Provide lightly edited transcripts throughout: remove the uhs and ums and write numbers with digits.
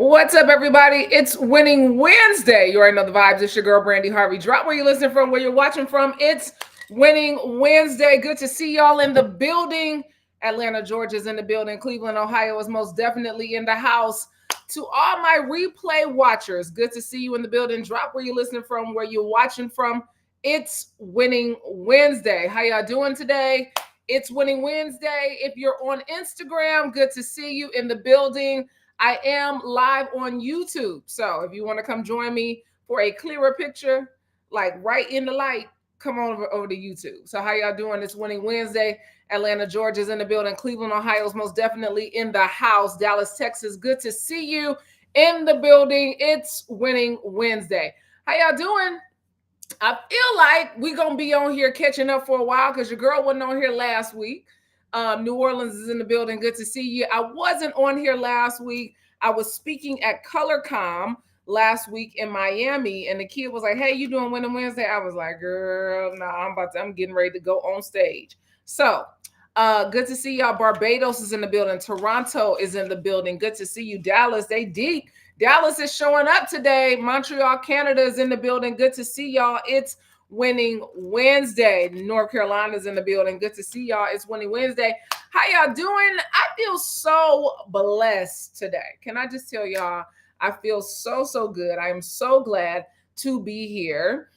What's up, everybody? It's Winning Wednesday. You already know the vibes. It's your girl, Brandi Harvey. Drop where you're listening from, where you're watching from. It's Winning Wednesday. Good to see y'all in the building. Atlanta, Georgia's in the building. Cleveland, Ohio is most definitely in the house. To all my replay watchers, good to see you in the building. Drop where you're listening from, where you're watching from. It's Winning Wednesday. How y'all doing today? It's Winning Wednesday. If you're on Instagram, good to see you in the building. I am live on YouTube. So if you want to come join me for a clearer picture, like right in the light, come on over to YouTube. So how y'all doing? It's Winning Wednesday. Atlanta, Georgia's in the building. Cleveland, Ohio's most definitely in the house. Dallas, Texas, good to see you in the building. It's Winning Wednesday. How y'all doing? I feel like we're going to be on here catching up for a while because your girl wasn't on here last week. New Orleans is in the building. Good to see you. I wasn't on here last week. I was speaking at ColorCom last week in Miami, and the kid was like, "Hey, you doing Winning Wednesday?" I was like, "Girl, no, I'm getting ready to go on stage." So, good to see y'all. Barbados is in the building. Toronto is in the building. Good to see you. Dallas, they deep. Dallas is showing up today. Montreal, Canada is in the building. Good to see y'all. It's Winning Wednesday. North Carolina's in the building. Good to see y'all. It's Winning Wednesday. How y'all doing? I feel so blessed today. Can I just tell y'all, I feel so good. I am so glad to be here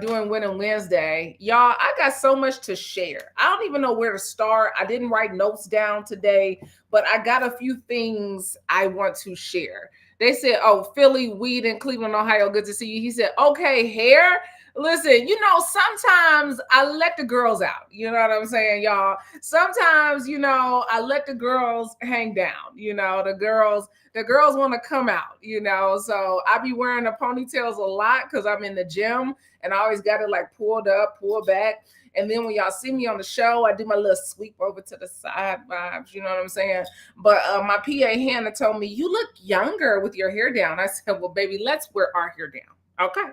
doing Winning Wednesday. Y'all, I got so much to share. I don't even know where to start. I didn't write notes down today, but I got a few things I want to share. They said, "Oh, Philly, weed in Cleveland, Ohio. Good to see you." He said, "Okay, hair." Listen, sometimes I let the girls out. You know what I'm saying, y'all? Sometimes, I let the girls hang down. The girls want to come out, So I be wearing the ponytails a lot because I'm in the gym and I always got it like pulled up, pulled back. And then when y'all see me on the show, I do my little sweep over to the side vibes, you know what I'm saying? But my PA Hannah told me, "You look younger with your hair down." I said, "Well, baby, let's wear our hair down. Okay."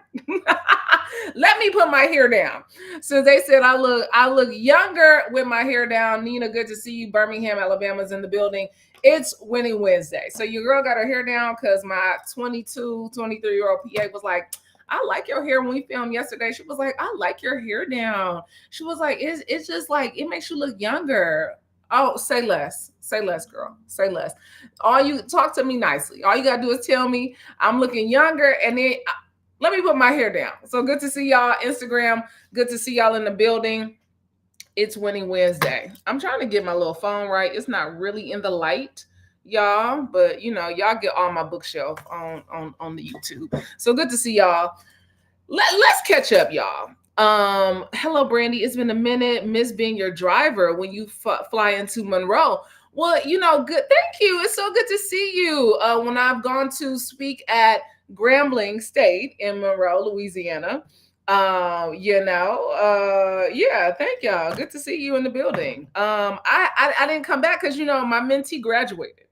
Let me put my hair down. So they said I look younger with my hair down. Nina, good to see you. Birmingham, Alabama's in the building. It's Winning Wednesday. So your girl got her hair down because my 22, 23-year-old PA was like, "I like your hair." When we filmed yesterday, she was like, "I like your hair down." She was like, it's just like, it makes you look younger. Oh, say less. Say less, girl. Say less. All you talk to me nicely. All you got to do is tell me I'm looking younger, and then let me put my hair down. So good to see y'all. Instagram, good to see y'all in the building. It's Winning Wednesday. I'm trying to get my little phone right. It's not really in the light, y'all, but y'all get all my bookshelf on the YouTube. So good to see y'all. Let's catch up, y'all. Hello, Brandi. It's been a minute. Miss being your driver when you fly into Monroe. Well, good. Thank you. It's so good to see you. When I've gone to speak at Grambling State in Monroe, Louisiana. Yeah, thank y'all. Good to see you in the building. I didn't come back because my mentee graduated.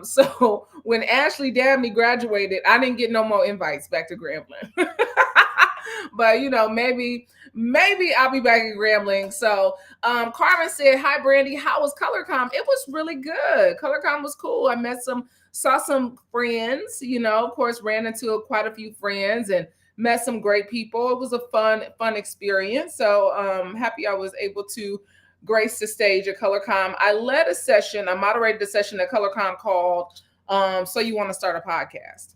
So when Ashley Dabney graduated, I didn't get no more invites back to Grambling. But maybe I'll be back at Grambling. So Carmen said, "Hi Brandi, how was ColorCom?" It was really good. ColorCom was cool. I saw some friends, of course, ran into quite a few friends and met some great people. It was a fun experience. So happy I was able to grace the stage at ColorCom. I moderated a session at ColorCom called So You Want to Start a Podcast.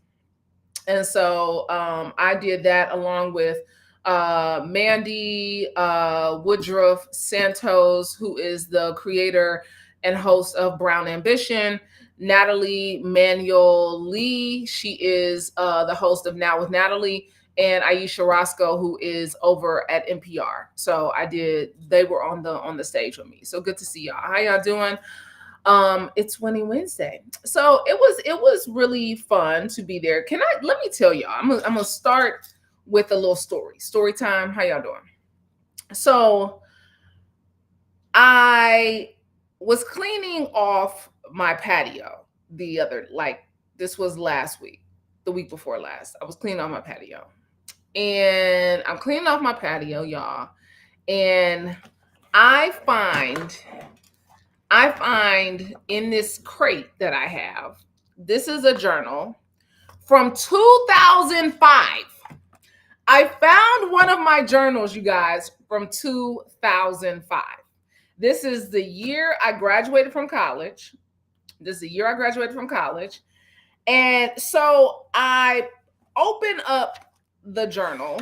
And so I did that along with Mandy Woodruff Santos, who is the creator and host of Brown Ambition. Natalie Manuel Lee, she is the host of Now with Natalie, and Aisha Roscoe, who is over at NPR. So they were on the stage with me. So good to see y'all. How y'all doing? It's Winning Wednesday. So it was really fun to be there. Let me tell y'all, I'm gonna start with a little story time. How y'all doing? So I was cleaning off my patio this was last week, the week before last. I was cleaning off my patio, and I'm cleaning off my patio, y'all. And I find in this crate that I have This is a journal from 2005. I found one of my journals, you guys, from 2005. This is the year I graduated from college. And so I open up the journal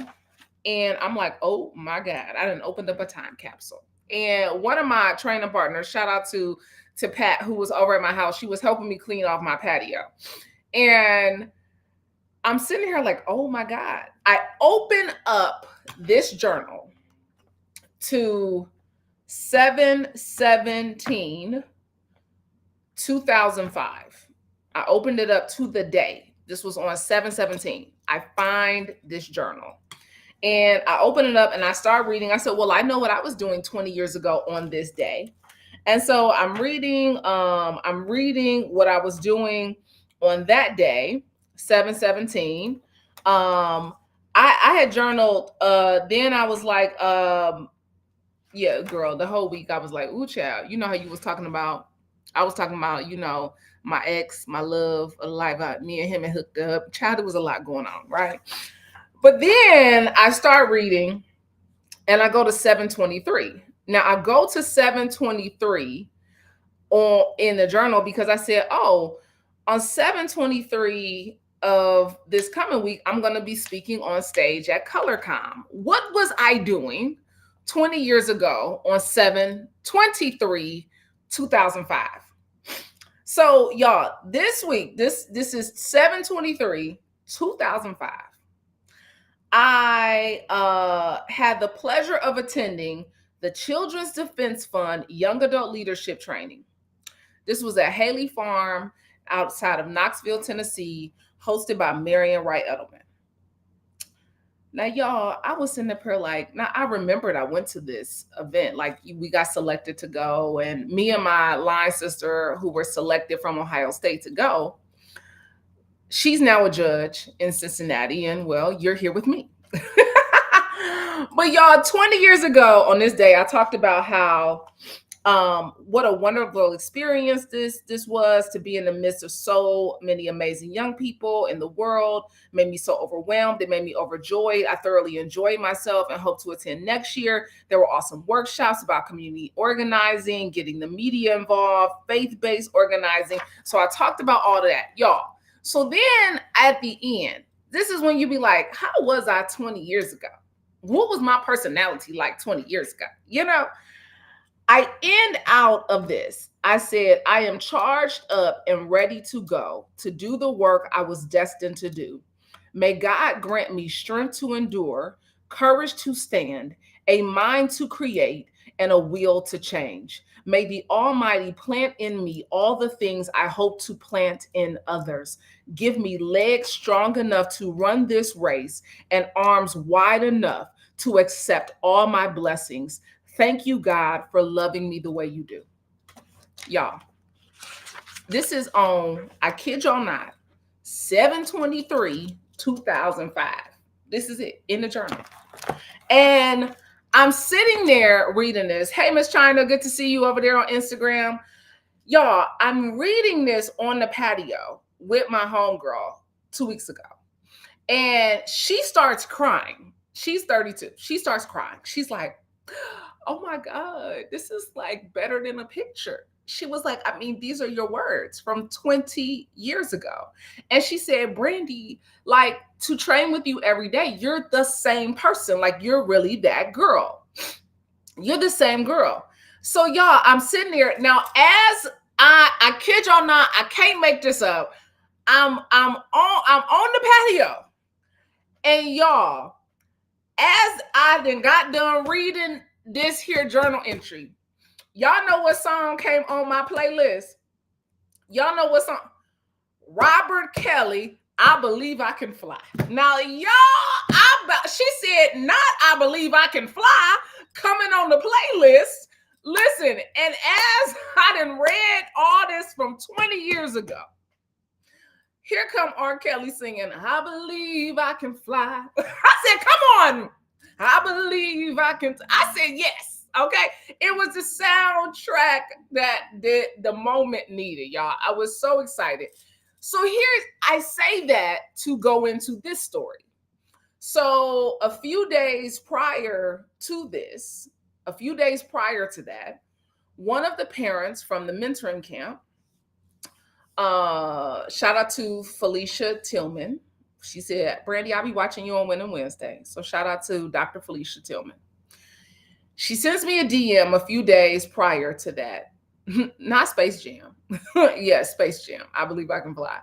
and I'm like, oh my God, I done opened up a time capsule. And one of my training partners, shout out to Pat, who was over at my house, she was helping me clean off my patio. And I'm sitting here like, oh my God. I open up this journal to 7/17/2005. I opened it up to the day. This was on 7/17. I find this journal. And I open it up and I start reading. I said, well, I know what I was doing 20 years ago on this day. And so I'm reading what I was doing on that day, 7/17. I had journaled, then I was like, yeah, girl, the whole week I was like, ooh, child, you know how you was talking about, I was talking about, my ex, my love, like me and him had hooked up. Child, there was a lot going on, right? But then I start reading and I go to 7/23. Now I go to 7/23 in the journal because I said, oh, on 7/23 of this coming week, I'm going to be speaking on stage at ColorCom. What was I doing 20 years ago on 7/23/2005? So y'all, this week, this is 7/23/2005. I had the pleasure of attending the Children's Defense Fund Young Adult Leadership Training. This was at Haley Farm outside of Knoxville, Tennessee, hosted by Marion Wright Edelman. Now, y'all, I was sitting up here like, now I remembered I went to this event. Like, we got selected to go, and me and my line sister, who were selected from Ohio State to go, she's now a judge in Cincinnati, and well, you're here with me. But y'all, 20 years ago on this day, I talked about how what a wonderful experience this was, to be in the midst of so many amazing young people in the world. It made me so overwhelmed. It made me overjoyed. I thoroughly enjoyed myself and hope to attend next year. There were awesome workshops about community organizing, getting the media involved, faith-based organizing. So I talked about all of that, y'all. So then at the end, this is when you be like, how was I 20 years ago? What was my personality like 20 years ago? I end out of this. I said, I am charged up and ready to go to do the work I was destined to do. May God grant me strength to endure, courage to stand, a mind to create, and a will to change. May the Almighty plant in me all the things I hope to plant in others. Give me legs strong enough to run this race and arms wide enough to accept all my blessings. Thank you, God, for loving me the way you do. Y'all, this is on, I kid y'all not, 7/23/2005. This is it in the journal. And I'm sitting there reading this. Hey, Miss China, good to see you over there on Instagram. Y'all, I'm reading this on the patio with my homegirl 2 weeks ago. And she starts crying. She's 32. She starts crying. She's like, oh my God, this is like better than a picture. She was like, I mean, these are your words from 20 years ago. And she said, Brandi, like, to train with you every day, you're the same person. Like, you're really that girl. You're the same girl. So y'all, I'm sitting there now, as I kid y'all not, I can't make this up. I'm on the patio, and y'all, as I then got done reading this here journal entry, y'all know what song came on my playlist? Y'all know what song? Robert Kelly, I Believe I Can Fly. Now, y'all, she said, not I Believe I Can Fly, coming on the playlist. Listen, and as I done read all this from 20 years ago, here come R. Kelly singing, I Believe I Can Fly. I said, come on. I believe I can. I said, yes. Okay. It was the soundtrack that the moment needed, y'all. I was so excited. So I say that to go into this story. So a few days prior to that, one of the parents from the mentoring camp, shout out to Felicia Tillman. She said, Brandi, I'll be watching you on Winning Wednesday. So shout out to Dr. Felicia Tillman. She sends me a DM a few days prior to that. Not Space Jam. Yes, Space Jam. I believe I can fly.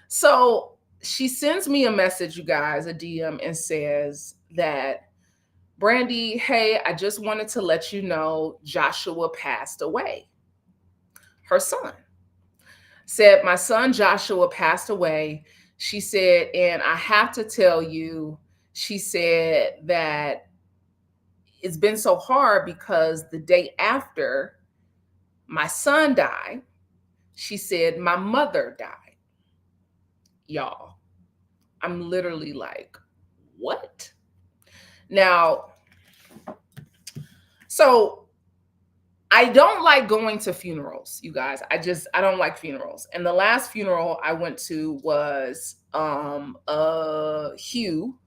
So she sends me a message, you guys, a DM, and says that, Brandi, hey, I just wanted to let you know Joshua passed away. Her son. Said, my son Joshua passed away. She said, and I have to tell you, she said that it's been so hard because the day after my son died, she said, my mother died. Y'all, I'm literally like, what? Now, so I don't like going to funerals, you guys. I don't like funerals. And the last funeral I went to was Hugh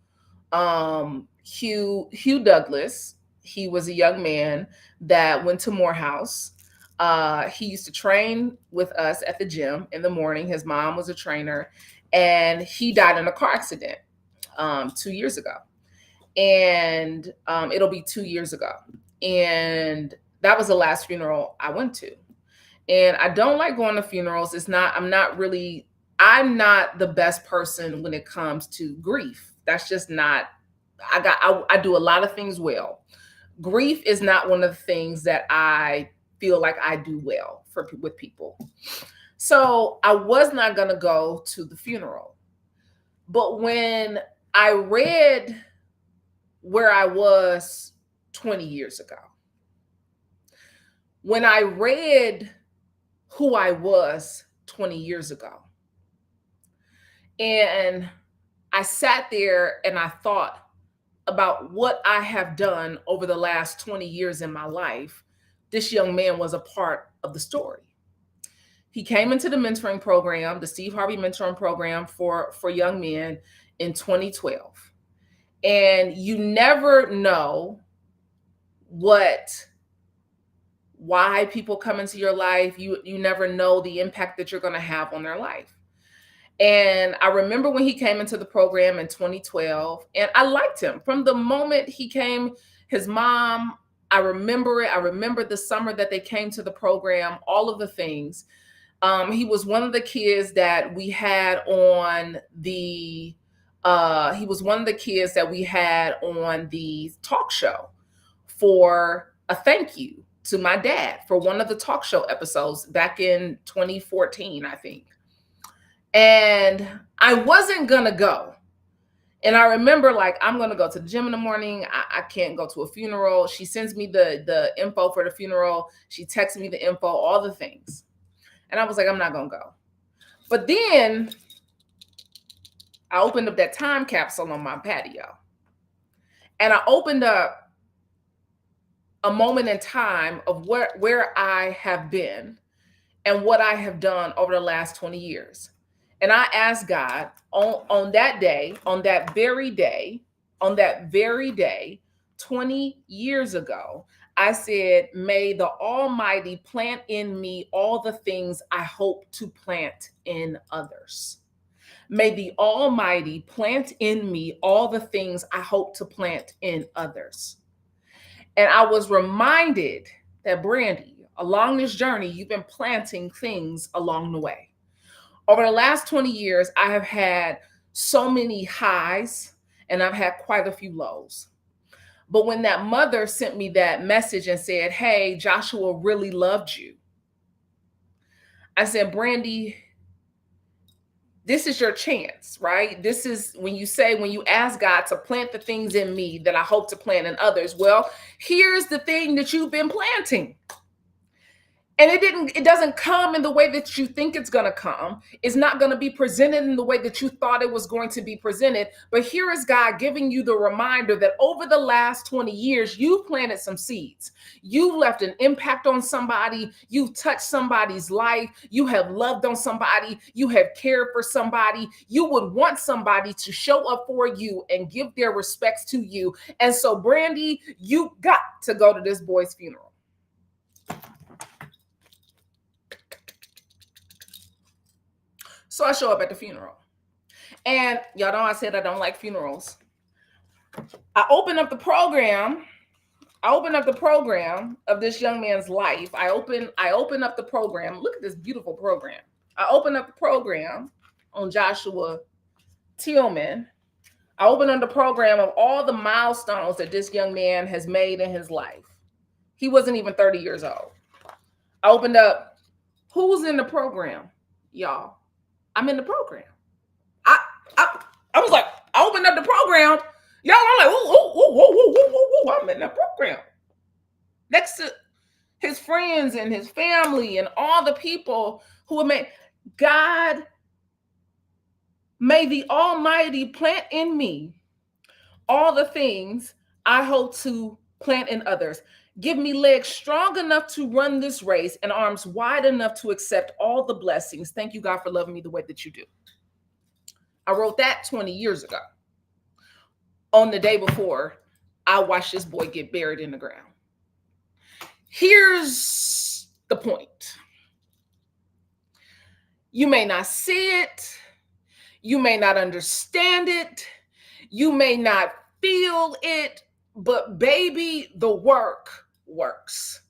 Douglas. He was a young man that went to Morehouse. He used to train with us at the gym in the morning. His mom was a trainer, and he died in a car accident 2 years ago. And it'll be 2 years ago. And that was the last funeral I went to. And I don't like going to funerals. I'm not the best person when it comes to grief. That's just not, I do a lot of things well. Grief is not one of the things that I feel like I do well with people. So I was not going to go to the funeral. But when I read where I was 20 years ago, when I read who I was 20 years ago, and I sat there and I thought about what I have done over the last 20 years in my life, this young man was a part of the story. He came into the mentoring program, the Steve Harvey mentoring program for young men in 2012. And you never know why people come into your life. You never know the impact that you're going to have on their life. And I remember when he came into the program in 2012, and I liked him from the moment he came. His mom, I remember it. I remember the summer that they came to the program, all of the things. He was one of the kids that we had on the talk show for a thank you to my dad for one of the talk show episodes back in 2014, I think. And I wasn't going to go. And I remember, like, I'm going to go to the gym in the morning. I can't go to a funeral. She sends me the info for the funeral. She texts me the info, all the things. And I was like, I'm not going to go. But then I opened up that time capsule on my patio. And I opened up a moment in time of where I have been and what I have done over the last 20 years. And I asked God on that very day, 20 years ago, I said, may the Almighty plant in me all the things I hope to plant in others. May the Almighty plant in me all the things I hope to plant in others. And I was reminded that, Brandi, along this journey, you've been planting things along the way. Over the last 20 years, I have had so many highs and I've had quite a few lows. But when that mother sent me that message and said, hey, Joshua really loved you, I said, Brandi, this is your chance, right? This is when you ask God to plant the things in me that I hope to plant in others. Well, here's the thing that you've been planting. And it doesn't come in the way that you think it's going to come. It's not going to be presented in the way that you thought it was going to be presented. But here is God giving you the reminder that over the last 20 years, you've planted some seeds. You've left an impact on somebody. You've touched somebody's life. You have loved on somebody. You have cared for somebody. You would want somebody to show up for you and give their respects to you. And so, Brandi, you got to go to this boy's funeral. So I show up at the funeral. And y'all know I said I don't like funerals. I open up the program. I open up the program of this young man's life. I open up the program. Look at this beautiful program. I open up the program on Joshua Tillman. I open up the program of all the milestones that this young man has made in his life. He wasn't even 30 years old. I opened up, who's in the program, y'all? I'm in the program. I was like, I opened up the program. Y'all, I'm like, whoa, I'm in the program. Next to his friends and his family and all the people who have made, God, may the Almighty plant in me all the things I hope to plant in others. Give me legs strong enough to run this race and arms wide enough to accept all the blessings. Thank you, God, for loving me the way that you do. I wrote that 20 years ago. On the day before, I watched this boy get buried in the ground. Here's the point. You may not see it. You may not understand it. You may not feel it, but baby, the work works.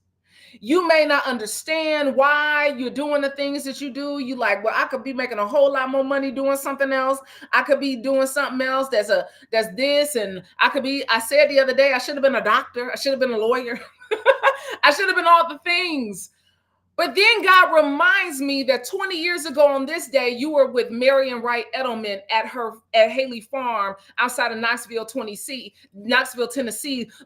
You may not understand why you're doing the things that you do. You like, well, I could be making a whole lot more money doing something else. I could be doing something else that's this. And I said the other day, I should have been a doctor. I should have been a lawyer. I should have been all the things. But then God reminds me that 20 years ago on this day, you were with Marion Wright Edelman at Haley Farm outside of Knoxville, Tennessee,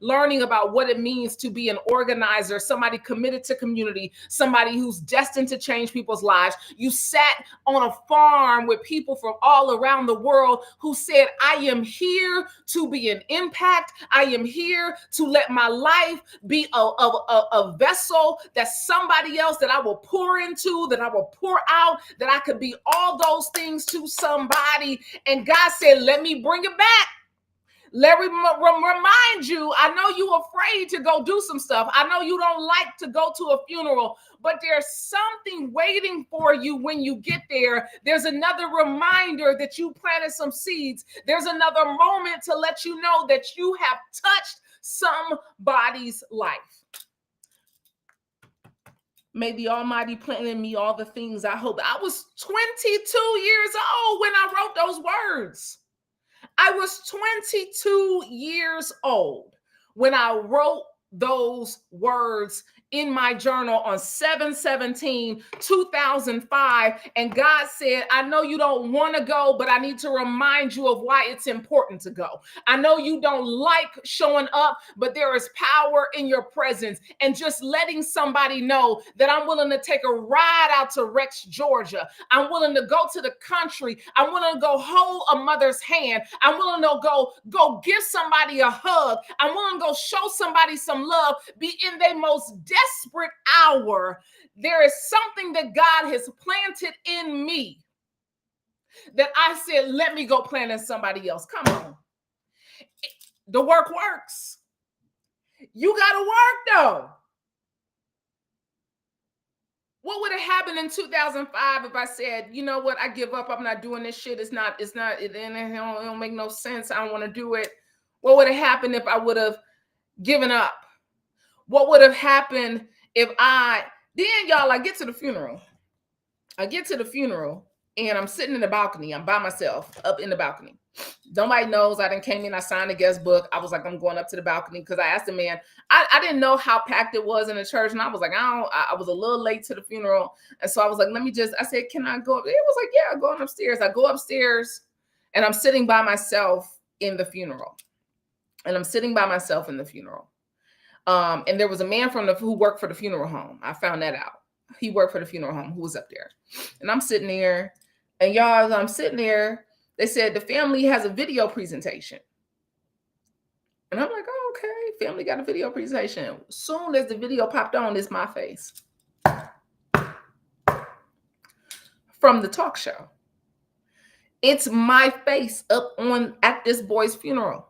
learning about what it means to be an organizer, somebody committed to community, somebody who's destined to change people's lives. You sat on a farm with people from all around the world who said, I am here to be an impact. I am here to let my life be a vessel that somebody else that I will pour into, that I will pour out, that I could be all those things to somebody. And God said, let me bring it back. Let me remind you, I know you're afraid to go do some stuff. I know you don't like to go to a funeral, but there's something waiting for you when you get there. There's another reminder that you planted some seeds. There's another moment to let you know that you have touched somebody's life. May the Almighty plant in me all the things I hope. I was 22 years old when I wrote those words. I was 22 years old when I wrote those words in my journal on 7/17/2005. And God said, I know you don't want to go, but I need to remind you of why it's important to go. I know you don't like showing up, but there is power in your presence. And just letting somebody know that I'm willing to take a ride out to Rex, Georgia. I'm willing to go to the country. I'm willing to go hold a mother's hand. I'm willing to go give somebody a hug. I'm willing to go show somebody some love, be in their most desperate hour. There is something that God has planted in me that I said, let me go plant in somebody else. Come on. The work works. You got to work though. What would have happened in 2005 if I said, you know what, I give up, I'm not doing this shit. It don't make no sense. I don't want to do it. What would have happened if I would have given up? What would have happened if I get to the funeral. I get to the funeral and I'm sitting in the balcony. I'm by myself up in the balcony. Nobody knows. I didn't came in. I signed a guest book. I was like, I'm going up to the balcony because I asked the man. I didn't know how packed it was in the church, and I was like, I was a little late to the funeral, and so I was like, I said, can I go up? It was like, yeah, I'm going upstairs. I go upstairs, and I'm sitting by myself in the funeral, and there was a man who worked for the funeral home. I found that out. he worked for the funeral home, who was up there. And I'm sitting there, and y'all, as I'm sitting there, they said the family has a video presentation. And I'm like, oh, okay, family got a video presentation. Soon as the video popped on, it's my face from the talk show. It's my face up on at this boy's funeral.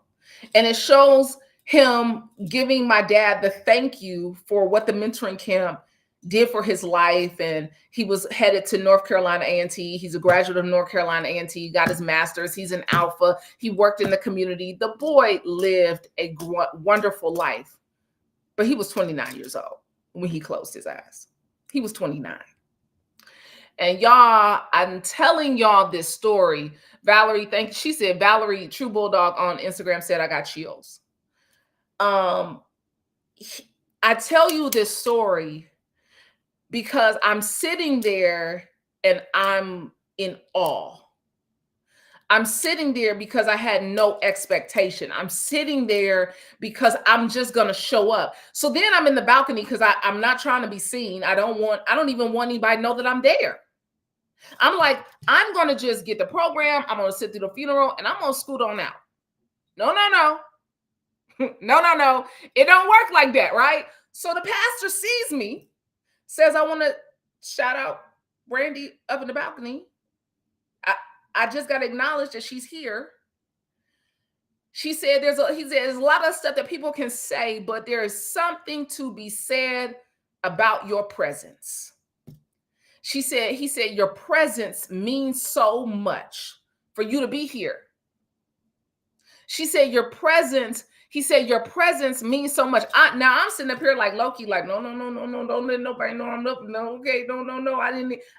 And it shows him giving my dad the thank you for what the mentoring camp did for his life. And he was headed to North Carolina A&T. He's a graduate of North Carolina A&T, got his master's. He's an alpha. He worked in the community. The boy lived a wonderful life, but he was 29 years old when he closed his eyes. He was 29. And y'all, I'm telling y'all this story. Valerie, she said, Valerie True Bulldog on Instagram said, I got chills. I tell you this story because I'm sitting there and I'm in awe. I'm sitting there because I had no expectation. I'm sitting there because I'm just going to show up. So then I'm in the balcony because I'm not trying to be seen. I don't even want anybody to know that I'm there. I'm like, I'm going to just get the program. I'm going to sit through the funeral and I'm going to scoot on out. No. No. It don't work like that, right? So the pastor sees me, says, I want to shout out Brandi up in the balcony. I just got to acknowledge that she's here. He said, there's a lot of stuff that people can say, but there is something to be said about your presence. He said, your presence means so much for you to be here. She said, your presence means so much. Now I'm sitting up here like Loki, like, no, don't let nobody know I'm up. No, okay, no,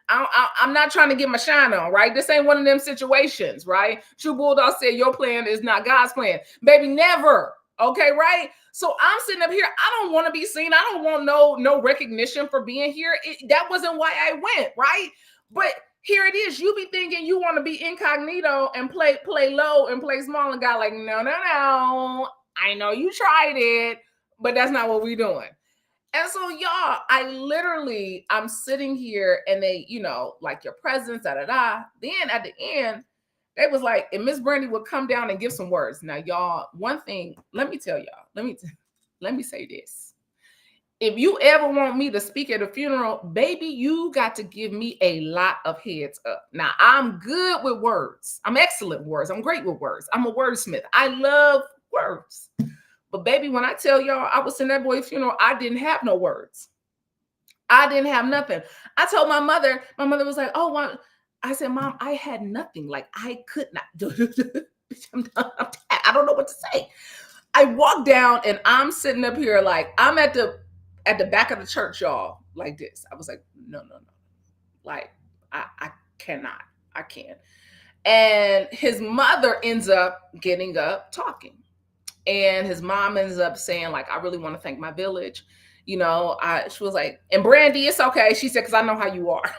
I'm not trying to get my shine on, right? This ain't one of them situations, right? True Bulldog said, your plan is not God's plan. Baby, never. Okay, right? So I'm sitting up here. I don't want to be seen. I don't want no recognition for being here. That wasn't why I went, right? But here it is. You be thinking you want to be incognito and play low and play small, and God like, no. I know you tried it, but that's not what we're doing. And so, y'all, I'm sitting here and they, like your presence, da-da-da. Then at the end, they was like, and Miss Brandi would come down and give some words. Now, y'all, one thing, let me tell y'all, let me say this. If you ever want me to speak at a funeral, baby, you got to give me a lot of heads up. Now, I'm good with words. I'm excellent with words. I'm great with words. I'm a wordsmith. I love words. But baby, when I tell y'all I was in that boy's funeral, I didn't have no words. I didn't have nothing. I told my mother was like, oh, well, I said, Mom, I had nothing. Like, I could not. I don't know what to say. I walked down and I'm sitting up here like I'm at the back of the church, y'all, like this. I was like, no. Like, I cannot. I can't. And his mother ends up getting up talking. And his mom ends up saying, like, I really want to thank my village. She was like, and Brandi, it's okay. She said, because I know how you are.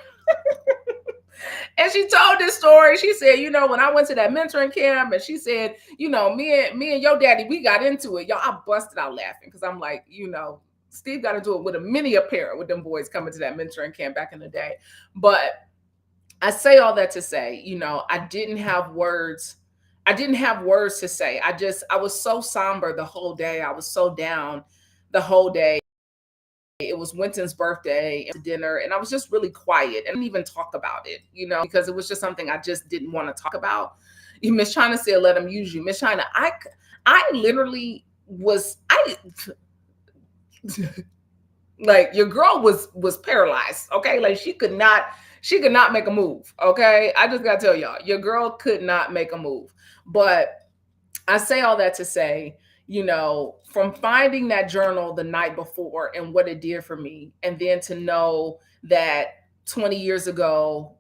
And she told this story. She said, when I went to that mentoring camp, and she said, me and your daddy, we got into it. Y'all, I busted out laughing because I'm like, Steve got to do it with many a parent with them boys coming to that mentoring camp back in the day. But I say all that to say, I didn't have words. I didn't have words to say. I was so somber the whole day. I was so down the whole day. It was Winton's birthday and dinner, and I was just really quiet and didn't even talk about it, because it was just something I just didn't want to talk about. Miss China said, let them use you. Miss China, I literally was, like, your girl was paralyzed, okay? Like, she could not make a move, okay? I just got to tell y'all, your girl could not make a move. But I say all that to say, from finding that journal the night before and what it did for me, and then to know that 20 years ago,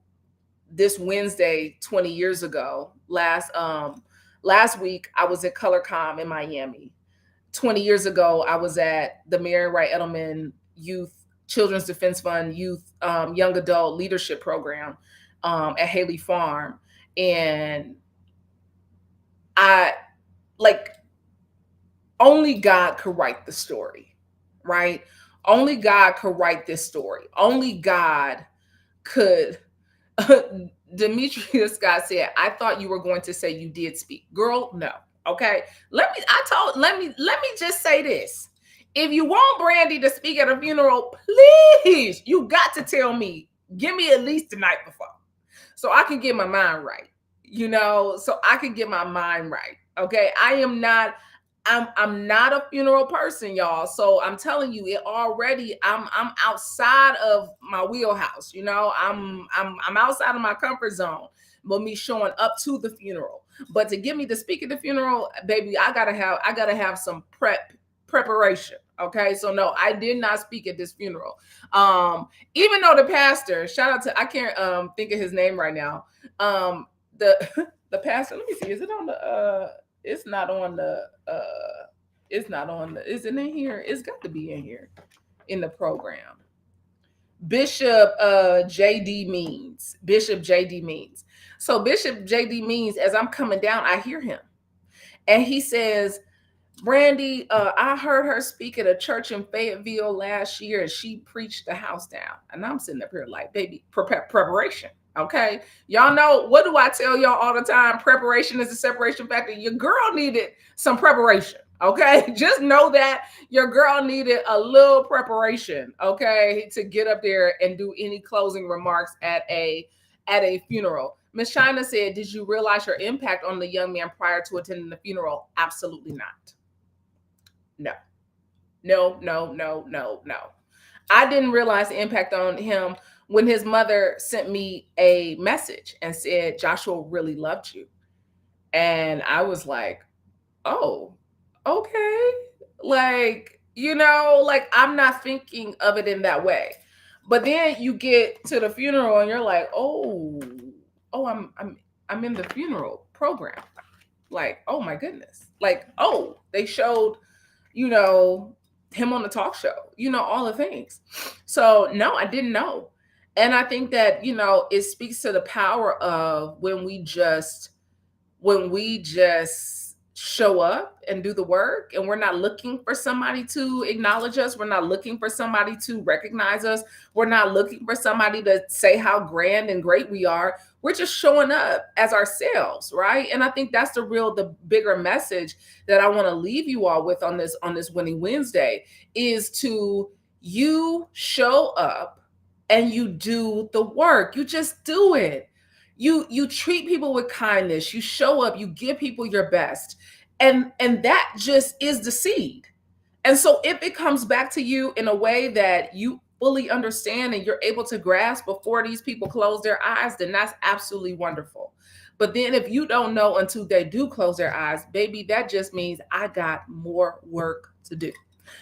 this Wednesday, 20 years ago, last week, I was at ColorCom in Miami. 20 years ago, I was at the Mary Wright Edelman Children's Defense Fund Youth Young Adult Leadership Program at Haley Farm. And only God could write the story, right? Only God could write this story. Only God could. Demetrius Scott said, I thought you were going to say you did speak. Girl, no. Okay. Let me just say this. If you want Brandi to speak at a funeral, please, you got to tell me. Give me at least the night before. So I can get my mind right. So I can get my mind right. Okay. I'm not a funeral person, y'all. So I'm telling you, it already I'm outside of my wheelhouse. I'm outside of my comfort zone with me showing up to the funeral. But to get me to speak at the funeral, baby, I gotta have some preparation. Okay. So no, I did not speak at this funeral. Even though the pastor, shout out to, I can't think of his name right now. The the pastor, let me see, is it on the it's not on the is it in here? It's got to be in here in the program. Bishop JD Means. Bishop JD Means. So Bishop JD Means, as I'm coming down, I hear him. And he says, Brandi, I heard her speak at a church in Fayetteville last year and she preached the house down. And I'm sitting up here like, baby, preparation. Okay. Y'all know, what do I tell y'all all the time? Preparation is a separation factor. Your girl needed some preparation. Okay. Just know that your girl needed a little preparation. Okay. To get up there and do any closing remarks at a funeral. Miss China said, did you realize your impact on the young man prior to attending the funeral? Absolutely not. No. I didn't realize the impact on him when his mother sent me a message and said, Joshua really loved you. And I was like, oh, okay. Like I'm not thinking of it in that way. But then you get to the funeral and you're like, oh, I'm in the funeral program. Like, oh my goodness. Like, oh, they showed, him on the talk show, all the things. So no, I didn't know. And I think that, it speaks to the power of when we just show up and do the work, and we're not looking for somebody to acknowledge us. We're not looking for somebody to recognize us. We're not looking for somebody to say how grand and great we are. We're just showing up as ourselves, right? And I think that's the bigger message that I want to leave you all with on this Winning Wednesday is to, you show up and you do the work. You just do it. You treat people with kindness. You show up, you give people your best. And that just is the seed. And so if it comes back to you in a way that you fully understand and you're able to grasp before these people close their eyes, then that's absolutely wonderful. But then if you don't know until they do close their eyes, baby, that just means I got more work to do.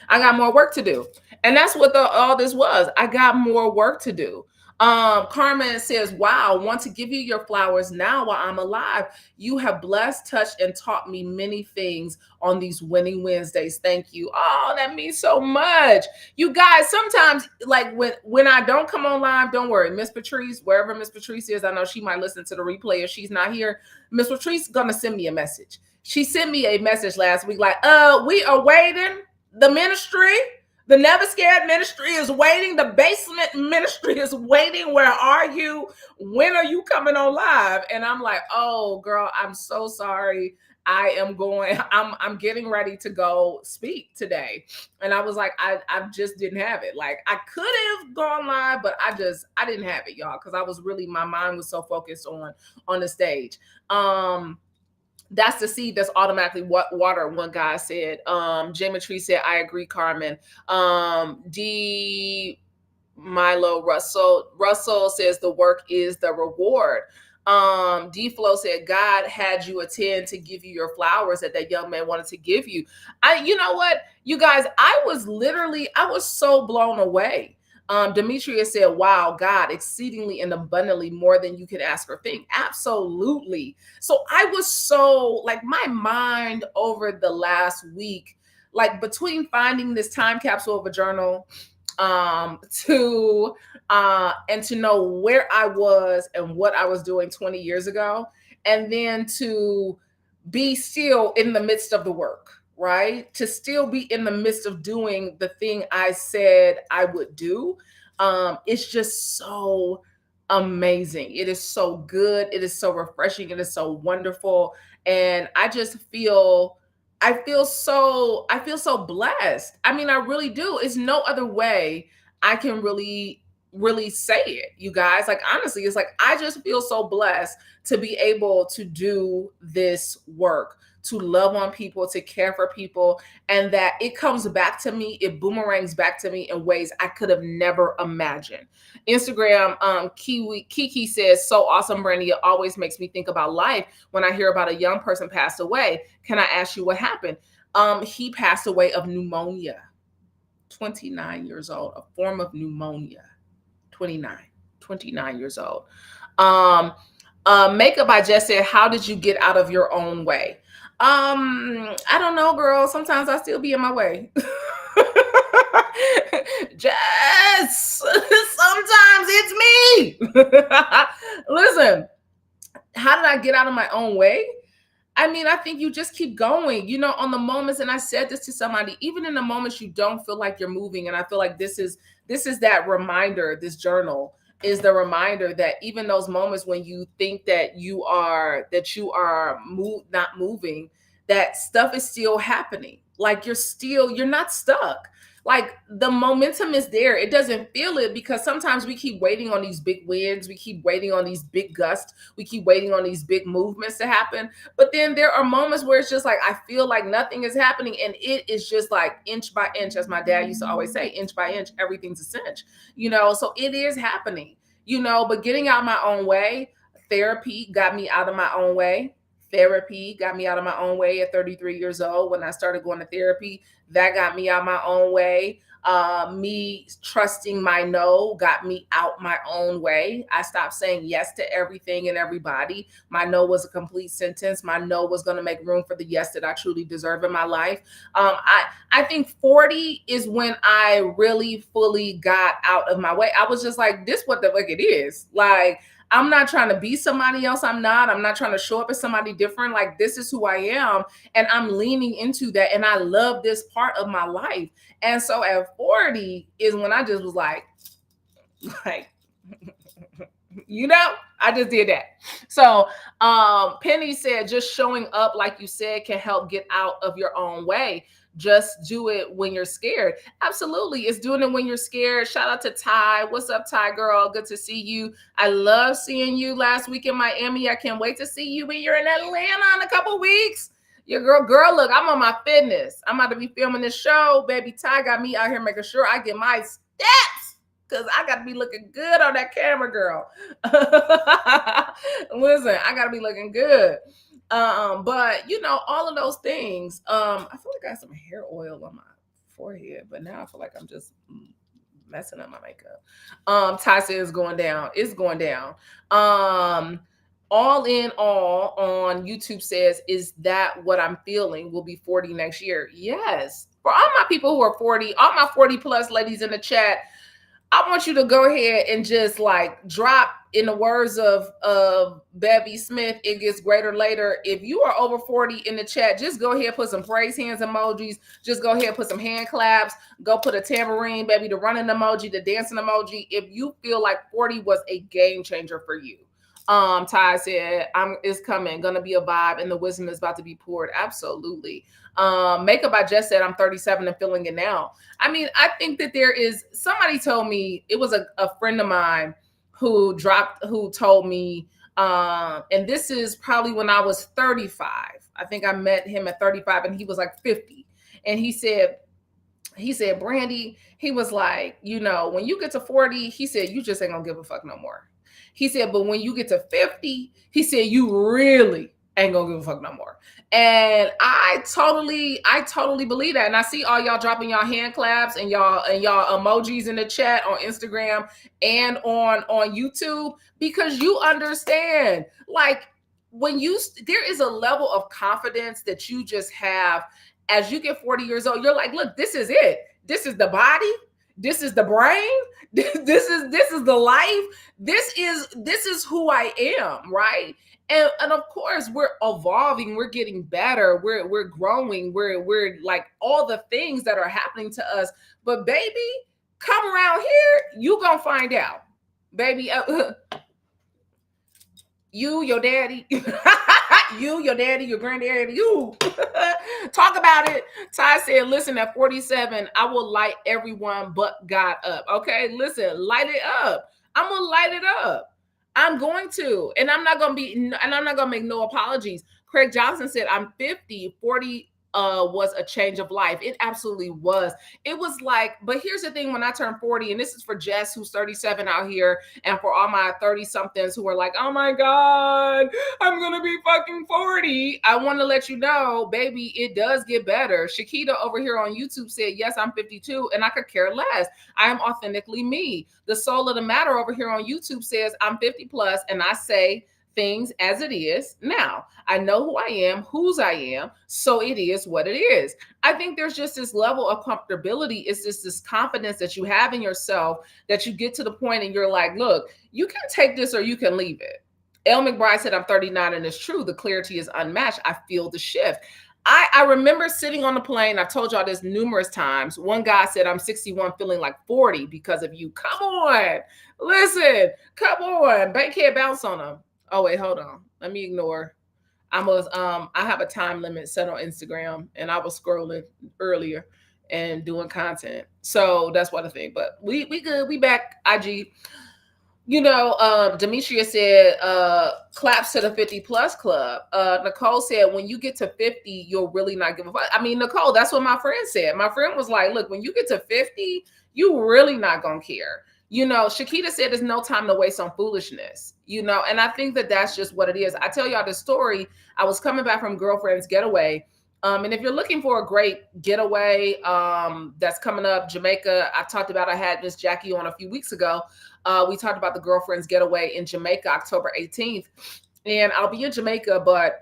I got more work to do. And that's what all this was. I got more work to do. Carmen says, wow, want to give you your flowers now while I'm alive. You have blessed, touched, and taught me many things on these Winning Wednesdays. Thank you. Oh, that means so much. You guys, sometimes like when I don't come on live, don't worry. Miss Patrice, wherever Miss Patrice is, I know she might listen to the replay if she's not here. Miss Patrice is gonna send me a message. She sent me a message last week like, we are waiting. The ministry, the Never Scared ministry is waiting. The basement ministry is waiting. Where are you? When are you coming on live? And I'm like, oh girl, I'm so sorry. I'm getting ready to go speak today. And I was like, I just didn't have it. Like I could have gone live, but I didn't have it, y'all. Cause I was really, my mind was so focused on the stage. That's the seed that's automatically water. One guy said. Jamie Tree said, I agree, Carmen. D Milo Russell says the work is the reward. D Flow said, God had you attend to give you your flowers that young man wanted to give you. You know what, you guys, I was so blown away. Demetria said, wow, God, exceedingly and abundantly more than you can ask or think. Absolutely. So I was so like, my mind over the last week, like between finding this time capsule of a journal, and to know where I was and what I was doing 20 years ago, and then to be still in the midst of the work, right? To still be in the midst of doing the thing I said I would do. It's just so amazing. It is so good. It is so refreshing. It is so wonderful. And I feel so blessed. I mean, I really do. It's no other way I can really say it, you guys. Like, honestly, it's like I just feel so blessed to be able to do this work, to love on people, to care for people, and that it comes back to me, it boomerangs back to me in ways I could have never imagined. Instagram, Kiki says, so awesome, Brandi. It always makes me think about life when I hear about a young person passed away. Can I ask you what happened? He passed away of pneumonia, 29 years old, a form of pneumonia. 29 years old. Makeup, I just said, how did you get out of your own way? I don't know, girl. Sometimes I still be in my way. Jess, sometimes it's me. Listen, how did I get out of my own way? I mean, I think you just keep going, on the moments, and I said this to somebody, even in the moments you don't feel like you're moving. And I feel like this is that reminder, this journal is the reminder that even those moments when you think that not moving, that stuff is still happening. Like you're not stuck. Like the momentum is there. It doesn't feel it because sometimes we keep waiting on these big wins. We keep waiting on these big gusts. We keep waiting on these big movements to happen. But then there are moments where it's just like, I feel like nothing is happening. And it is just like inch by inch, as my dad used to always say, inch by inch, everything's a cinch, so it is happening, but getting out my own way, therapy got me out of my own way. Therapy got me out of my own way at 33 years old. When I started going to therapy, that got me out my own way. Me trusting my no got me out my own way. I stopped saying yes to everything and everybody. My no was a complete sentence. My no was going to make room for the yes that I truly deserve in my life. I think 40 is when I really fully got out of my way. I was just like, this what the fuck it is. Like, I'm not trying to be somebody else. I'm not trying to show up as somebody different. Like, this is who I am. And I'm leaning into that. And I love this part of my life. And so at 40 is when I just was like, I just did that. So Penny said, just showing up, like you said, can help get out of your own way. Just do it when you're scared. Absolutely. It's doing it when you're scared. Shout out to Ty. What's up, Ty girl? Good to see you. I love seeing you last week in Miami. I can't wait to see you when you're in Atlanta in a couple weeks. Your girl, look, I'm on my fitness. I'm about to be filming this show. Baby Ty got me out here making sure I get my steps because I got to be looking good on that camera, girl. Listen, I got to be looking good. But all of those things, I feel like I have some hair oil on my forehead, but now I feel like I'm just messing up my makeup. Ty says it's going down. It's going down. All in all on YouTube says, is that what I'm feeling? Will be 40 next year. Yes. For all my people who are 40, all my 40 plus ladies in the chat, I want you to go ahead and just like drop, in the words of Bevy Smith, it gets greater later. If you are over 40 in the chat, just go ahead, put some praise hands emojis. Just go ahead, put some hand claps. Go put a tambourine, baby, the running emoji, the dancing emoji. If you feel like 40 was a game changer for you. Ty said, it's coming, gonna be a vibe, and the wisdom is about to be poured. Absolutely. Makeup, I just said I'm 37 and feeling it now. I mean, I think that somebody told me, it was a friend of mine who told me, and this is probably when I was 35. I think I met him at 35 and he was like 50. And he said, Brandi, he was like, when you get to 40, he said, you just ain't gonna give a fuck no more. He said, but when you get to 50, he said, you really ain't gonna give a fuck no more. And I totally believe that. And I see all y'all dropping y'all hand claps and y'all emojis in the chat on Instagram and on YouTube, because you understand, like, there is a level of confidence that you just have as you get 40 years old. You're like, look, this is it. This is the body. This is the brain. This is the life. This is who I am, right? And of course we're evolving, we're getting better, we're growing, we're like all the things that are happening to us. But baby, come around here, you gonna find out, baby. You, your daddy, you, your daddy, your granddaddy, you. Talk about it. Ty said, listen, at 47, I will light everyone but God up. Okay, listen, light it up. I'm gonna light it up. I'm going to, and I'm not gonna be, and I'm not gonna make no apologies. Craig Johnson said, I'm 50, 40 was a change of life. It absolutely was. It was like, but here's the thing, when I turned 40, and this is for Jess, who's 37 out here, and for all my 30 somethings who are like, oh my God, I'm going to be fucking 40. I want to let you know, baby, it does get better. Shakita over here on YouTube said, yes, I'm 52 and I could care less. I am authentically me. The soul of the matter over here on YouTube says, I'm 50 plus and I say things as it is. Now, I know who I am, whose I am, so it is what it is. I think there's just this level of comfortability. It's just this confidence that you have in yourself that you get to the point and you're like, look, you can take this or you can leave it. Elle McBride said, I'm 39 and it's true. The clarity is unmatched. I feel the shift. I remember sitting on the plane. I've told y'all this numerous times. One guy said, I'm 61 feeling like 40 because of you. Come on. Listen, come on. Can't bounce on them. Oh, wait, hold on. Let me ignore. I have a time limit set on Instagram and I was scrolling earlier and doing content. So that's what I think. But we good. We back, IG. You know, Demetria said, claps to the 50 plus club. Nicole said, when you get to 50, you'll really not give a fuck. I mean, Nicole, that's what my friend said. My friend was like, look, when you get to 50, you really not gonna care. You know, Shakita said there's no time to waste on foolishness, you know, and I think that that's just what it is. I tell y'all this story. I was coming back from Girlfriend's Getaway. And if you're looking for a great getaway that's coming up, Jamaica, I had Miss Jackie on a few weeks ago. We talked about the Girlfriend's Getaway in Jamaica, October 18th. And I'll be in Jamaica, but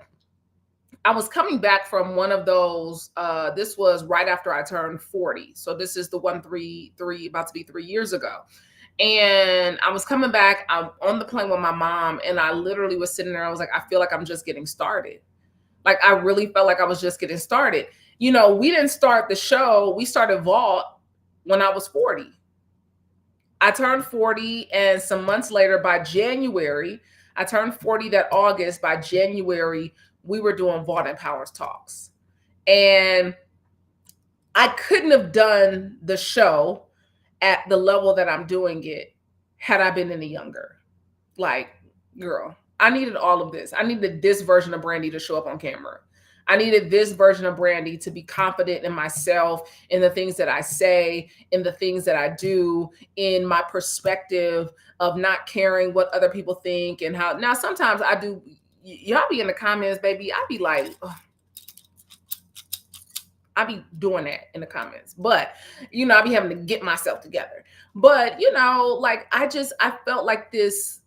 I was coming back from one of those. This was right after I turned 40. So this is the one about to be 3 years ago. And I was coming back. I'm on the plane with my mom, and I literally was sitting there. I was like, I feel like I'm just getting started. Like, I really felt like I was just getting started. You know, we didn't start the show. We started Vault when I was 40. I turned 40, and some months later, by January, I turned 40 that August. By January, we were doing Vault and Powers talks. And I couldn't have done the show at the level that I'm doing it had I been any younger. Like, girl, I needed all of this. I needed this version of Brandi to show up on camera. I needed this version of Brandi to be confident in myself, in the things that I say, in the things that I do, in my perspective of not caring what other people think and how. Now, sometimes I do. Y'all be in the comments, baby. I be like, ugh. I be doing that in the comments, but you know, I be having to get myself together. But you know, like I felt like this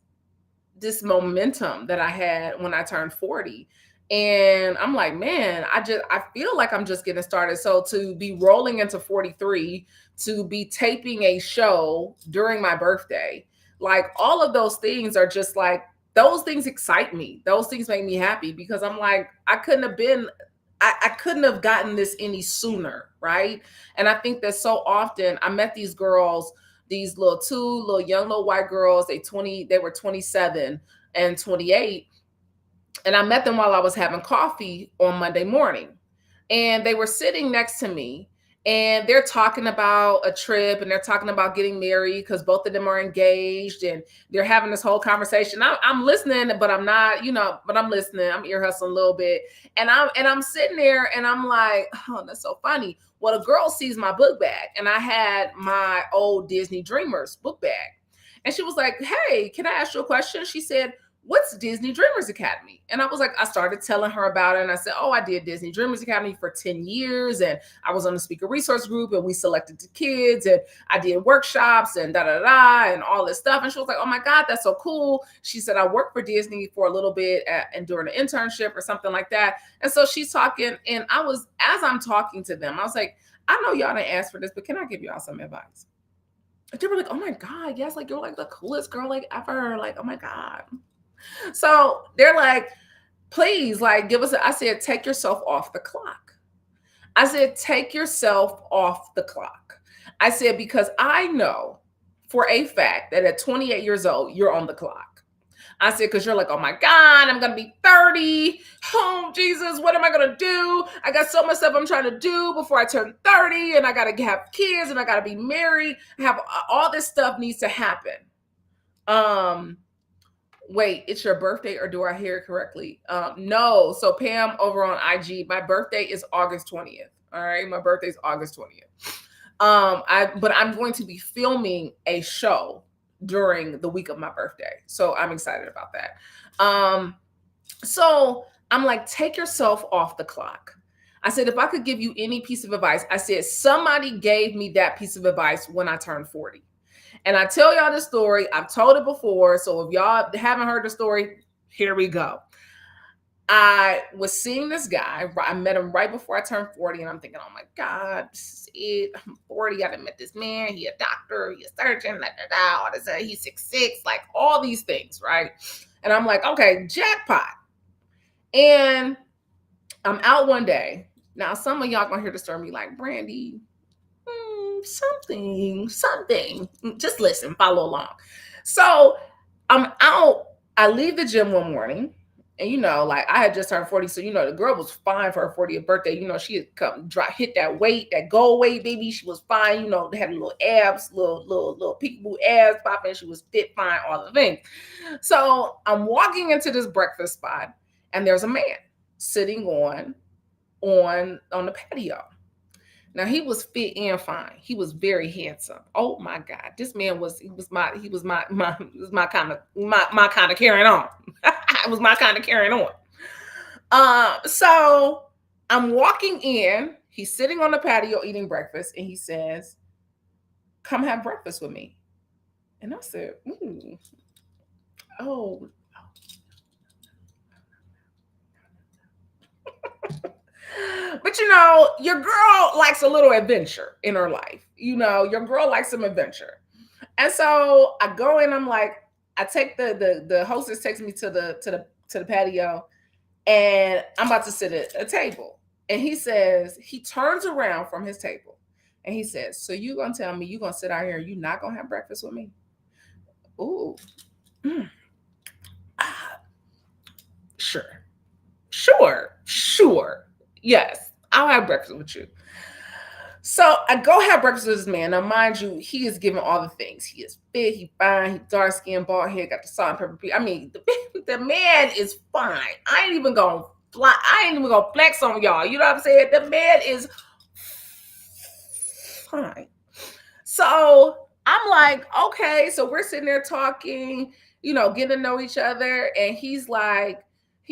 momentum that I had when I turned 40. And I'm like, man, I feel like I'm just getting started. So to be rolling into 43, to be taping a show during my birthday, like all of those things are just like, those things excite me. Those things make me happy because I'm like, I couldn't have gotten this any sooner, right? And I think that so often I met these girls, these two young white girls, they were 27 and 28. And I met them while I was having coffee on Monday morning. And they were sitting next to me and they're talking about a trip and they're talking about getting married because both of them are engaged and they're having this whole conversation. I'm listening, but I'm not, but I'm listening. I'm ear hustling a little bit. And I'm sitting there and I'm like, oh, that's so funny. Well, a girl sees my book bag and I had my old Disney Dreamers book bag. And she was like, hey, can I ask you a question? She said, what's Disney Dreamers Academy? And I started telling her about it. And I said, oh, I did Disney Dreamers Academy for 10 years. And I was on the speaker resource group and we selected the kids and I did workshops and and all this stuff. And she was like, oh my God, that's so cool. She said, I worked for Disney for a little bit and during an internship or something like that. And so she's talking and as I'm talking to them, I was like, I know y'all didn't ask for this, but can I give y'all some advice? They were like, oh my God, yes, like you're like the coolest girl like ever. Like, oh my God. So they're like, please, like, give us I said, take yourself off the clock. I said, take yourself off the clock. I said, because I know for a fact that at 28 years old, you're on the clock. I said, because you're like, oh my God, I'm going to be 30. Oh, Jesus, what am I going to do? I got so much stuff I'm trying to do before I turn 30, and I got to have kids, and I got to be married. I have all this stuff needs to happen. Wait, it's your birthday, or do I hear it correctly? No. So Pam over on IG, my birthday is August 20th. All right, my birthday is August 20th. But I'm going to be filming a show during the week of my birthday, so I'm excited about that. So I'm like, take yourself off the clock. I said, if I could give you any piece of advice, I said, somebody gave me that piece of advice when I turned 40. And I tell y'all the story. I've told it before. So if y'all haven't heard the story, here we go. I was seeing this guy. I met him right before I turned 40. And I'm thinking, oh my God, this is it. I'm 40. I done met this man. He a doctor. He a surgeon. All this, he's 6'6", like all these things, right? And I'm like, okay, jackpot. And I'm out one day. Now, some of y'all gonna hear the story and be like, Brandi, something. Just listen, follow along. So I'm out. I leave the gym one morning, and like I had just turned 40, so the girl was fine for her 40th birthday. She had come hit that weight, that goal weight, baby. She was fine. They had little abs, little peekaboo abs popping. She was fit, fine, all the things. So I'm walking into this breakfast spot, and there's a man sitting on the patio. Now he was fit and fine. He was very handsome. Oh my God, this man was my kind of carrying on. It was my kind of carrying on. So I'm walking in. He's sitting on the patio eating breakfast, and he says, "Come have breakfast with me." And I said, "Oh." But your girl likes a little adventure in her life. Your girl likes some adventure. And so I go in, I'm like, I take the hostess takes me to the patio, and I'm about to sit at a table. And he turns around from his table and he says, "So you gonna tell me you gonna sit out here and you not gonna have breakfast with me?" Ooh. Sure. Yes, I'll have breakfast with you. So I go have breakfast with this man. Now, mind you, he is giving all the things. He is fit, he fine, he dark skin, bald head, got the salt and pepper. I mean, the man is fine. I ain't even gonna flex on y'all. You know what I'm saying? The man is fine. So I'm like, okay. So we're sitting there talking, getting to know each other, and he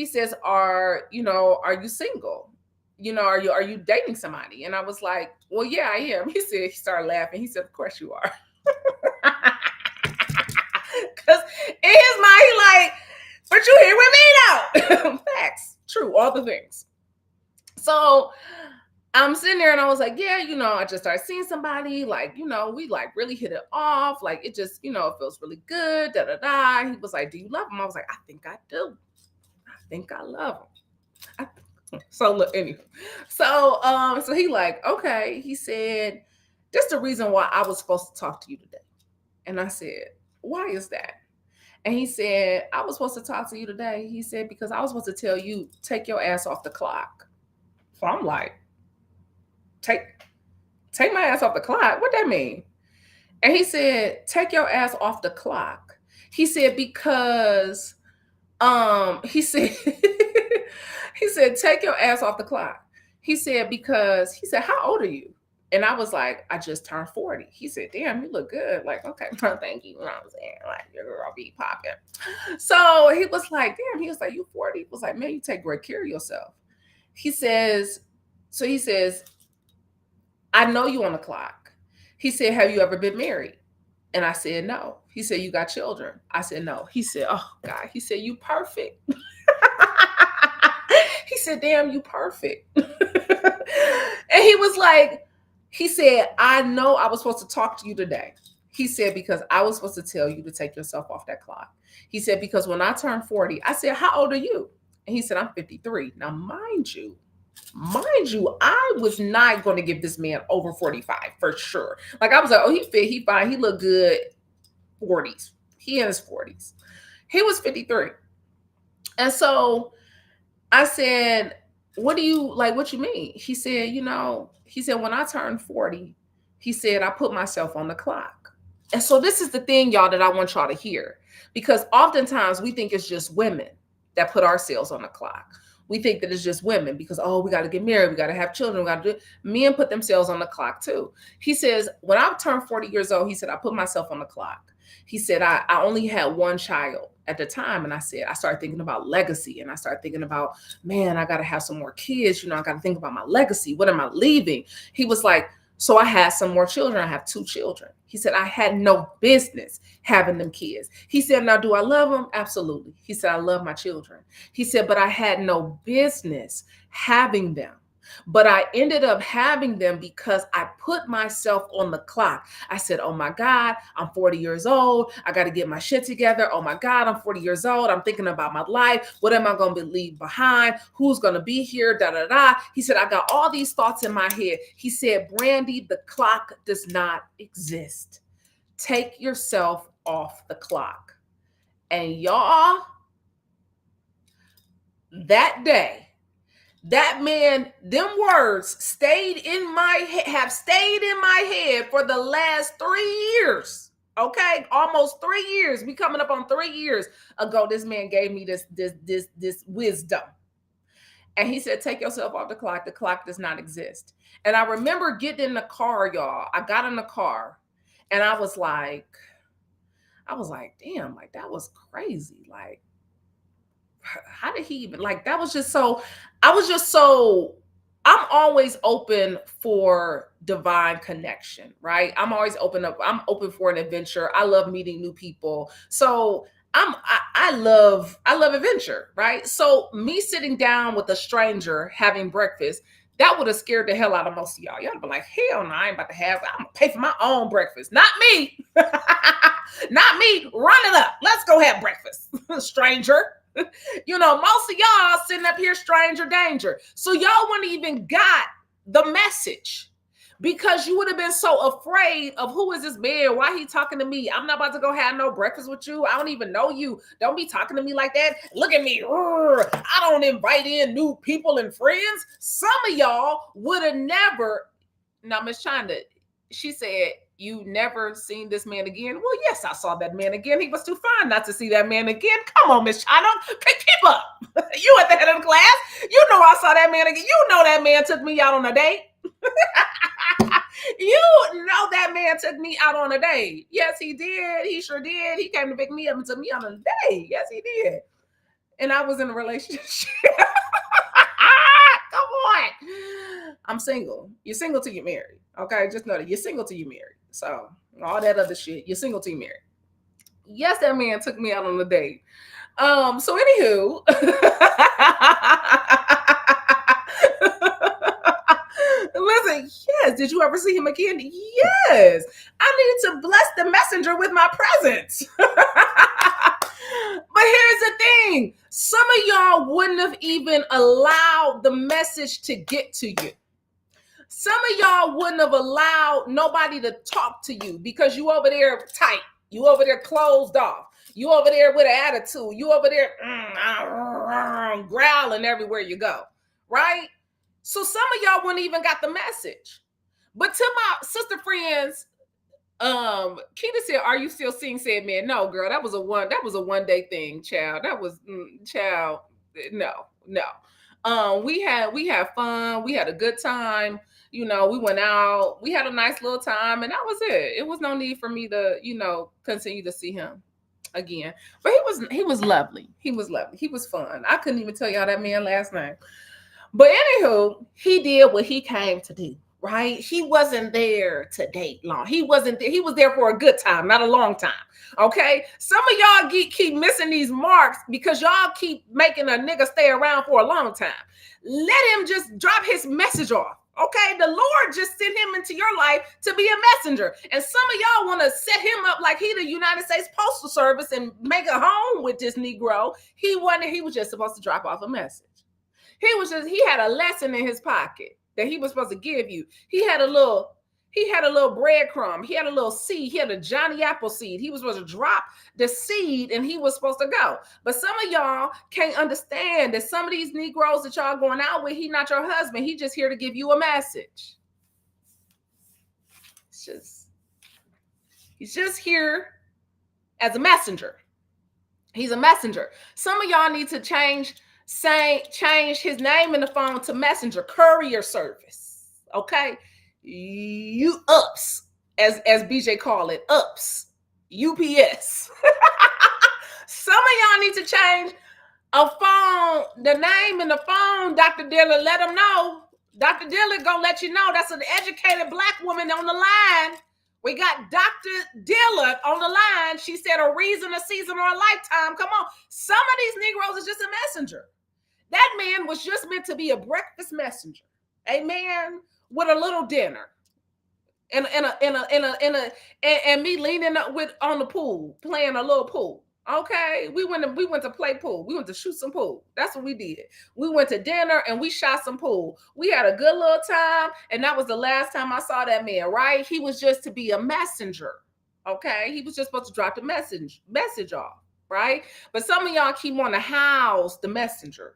says, "Are you single? Are you dating somebody?" And I was like, "Well, yeah, I am." He started laughing. He said, "Of course you are." Because in his mind, he like, "But you here with me now." Facts. True. All the things. So I'm sitting there and I was like, yeah, I just started seeing somebody, like, we like really hit it off. Like, it just, it feels really good. Da, da, da. He was like, "Do you love him?" I was like, "I think I do. I think I love him." So look, anyway. So he like, okay. He said, "That's the reason why I was supposed to talk to you today." And I said, "Why is that?" And he said, "I was supposed to talk to you today." He said, "Because I was supposed to tell you, take your ass off the clock." So I'm like, take my ass off the clock? What that mean? And he said, "Take your ass off the clock." He said, because he said he said, "Take your ass off the clock." He said, because he said, "How old are you?" And I was like, "I just turned 40. He said, "Damn, you look good." Like, okay, thank you. You know what I'm saying? Like, your girl be popping. So he was like, damn, he was like, "You 40? He was like, "Man, you take great care of yourself." He says, "I know you on the clock." He said, "Have you ever been married?" And I said, "No." He said, "You got children?" I said, "No." He said, "Oh God." He said, "You perfect." He said, "Damn, you perfect." And he was like, he said, "I know I was supposed to talk to you today." He said, because I was supposed to tell you to take yourself off that clock. He said, because when I turned 40, I said, how old are you? And he said, I'm 53. Now, mind you, I was not going to give this man over 45 for sure. Like, I was like, oh, he fit, he fine, he look good. 40s. He in his 40s. He was 53. And so I said, what you mean? He said, when I turned 40, he said, I put myself on the clock. And so this is the thing, y'all, that I want y'all to hear, because oftentimes we think it's just women that put ourselves on the clock. We think that it's just women because, oh, we got to get married, we got to have children, we got to do. Men put themselves on the clock too. He says, when I turned 40 years old, he said, I put myself on the clock. He said, I only had one child at the time. And I started thinking about legacy. And I started thinking about, man, I got to have some more kids. I got to think about my legacy. What am I leaving? He was like, so I had some more children. I have 2 children. He said, I had no business having them kids. He said, now, do I love them? Absolutely. He said, I love my children. He said, but I had no business having them. But I ended up having them because I put myself on the clock. I said, oh my God, I'm 40 years old. I got to get my shit together. Oh my God, I'm 40 years old. I'm thinking about my life. What am I going to leave behind? Who's going to be here? Da, da, da. He said, I got all these thoughts in my head. He said, Brandi, the clock does not exist. Take yourself off the clock. And y'all, that day, that man, them words have stayed in my head for the last 3 years. Okay, almost 3 years. We coming up on 3 years ago. This man gave me this wisdom, and he said, "Take yourself off the clock. The clock does not exist." And I remember getting in the car, y'all. I got in the car, and I was like, damn, like that was crazy, like. How did he even that was just so I'm always open for divine connection, right? I'm open for an adventure. I love meeting new people. So I love adventure, right? So me sitting down with a stranger having breakfast, that would have scared the hell out of most of y'all. Y'all would be like, hell no, I ain't about to have, I'm gonna pay for my own breakfast. Not me. Not me. Run it up. Let's go have breakfast, stranger. Most of y'all sitting up here, stranger danger. So y'all wouldn't even got the message because you would have been so afraid of who is this man? Why he talking to me? I'm not about to go have no breakfast with you. I don't even know you. Don't be talking to me like that. Look at me. I don't invite in new people and friends. Some of y'all would have never. Now, Miss China, she said, you never seen this man again? Well, yes, I saw that man again. He was too fine not to see that man again. Come on, Miss China. Keep up. You at the head of the class. You know I saw that man again. You know that man took me out on a date. You know that man took me out on a date. Yes, he did. He sure did. He came to pick me up and took me on a date. Yes, he did. And I was in a relationship. Come on. I'm single. You're single till you're married. Okay, just know that you're single till you're married. So all that other shit, you're single till you're married. Yes, that man took me out on a date. So anywho, listen, yes, did you ever see him again? Yes. I needed to bless the messenger with my presence. But here's the thing. Some of y'all wouldn't have even allowed the message to get to you. Some of y'all wouldn't have allowed nobody to talk to you because you over there tight. You over there closed off. You over there with an attitude. You over there growling everywhere you go, right? So some of y'all wouldn't even got the message. But to my sister friends, Keita said, "Are you still seeing said man?" No, girl, that was a one day thing, child. That was child. No. We had fun. We had a good time. We went out. We had a nice little time, and that was it. It was no need for me to, continue to see him again. But he was lovely. He was lovely. He was fun. I couldn't even tell y'all that man last name. But anywho, he did what he came to do. Right? He wasn't there to date long. He wasn't there. He was there for a good time, not a long time. Okay? Some of y'all keep missing these marks because y'all keep making a nigga stay around for a long time. Let him just drop his message off. Okay, the Lord just sent him into your life to be a messenger. And some of y'all want to set him up like he the United States Postal Service and make a home with this Negro. He wasn't, he was just supposed to drop off a message. He had a lesson in his pocket that he was supposed to give you. He had a little breadcrumb. He had a little seed. He had a Johnny Apple seed. He was supposed to drop the seed and he was supposed to go. But some of y'all can't understand that some of these Negroes that y'all going out with, he not your husband. He just here to give you a message. He's just here as a messenger. He's a messenger. Some of y'all need to change his name in the phone to messenger, courier service. Okay. You ups, as BJ call it, ups, UPS. Some of y'all need to change a phone, the name in the phone, Dr. Dillard, let them know. Dr. Dillard gonna let you know that's an educated Black woman on the line. We got Dr. Dillard on the line. She said a reason, a season, or a lifetime. Come on. Some of these Negroes is just a messenger. That man was just meant to be a breakfast messenger. Amen. With a little dinner. And me leaning up on the pool, playing a little pool. Okay. We went to play pool. We went to shoot some pool. That's what we did. We went to dinner and we shot some pool. We had a good little time. And that was the last time I saw that man, right? He was just to be a messenger. Okay. He was just supposed to drop the message off, right? But some of y'all keep wanting to house the messenger.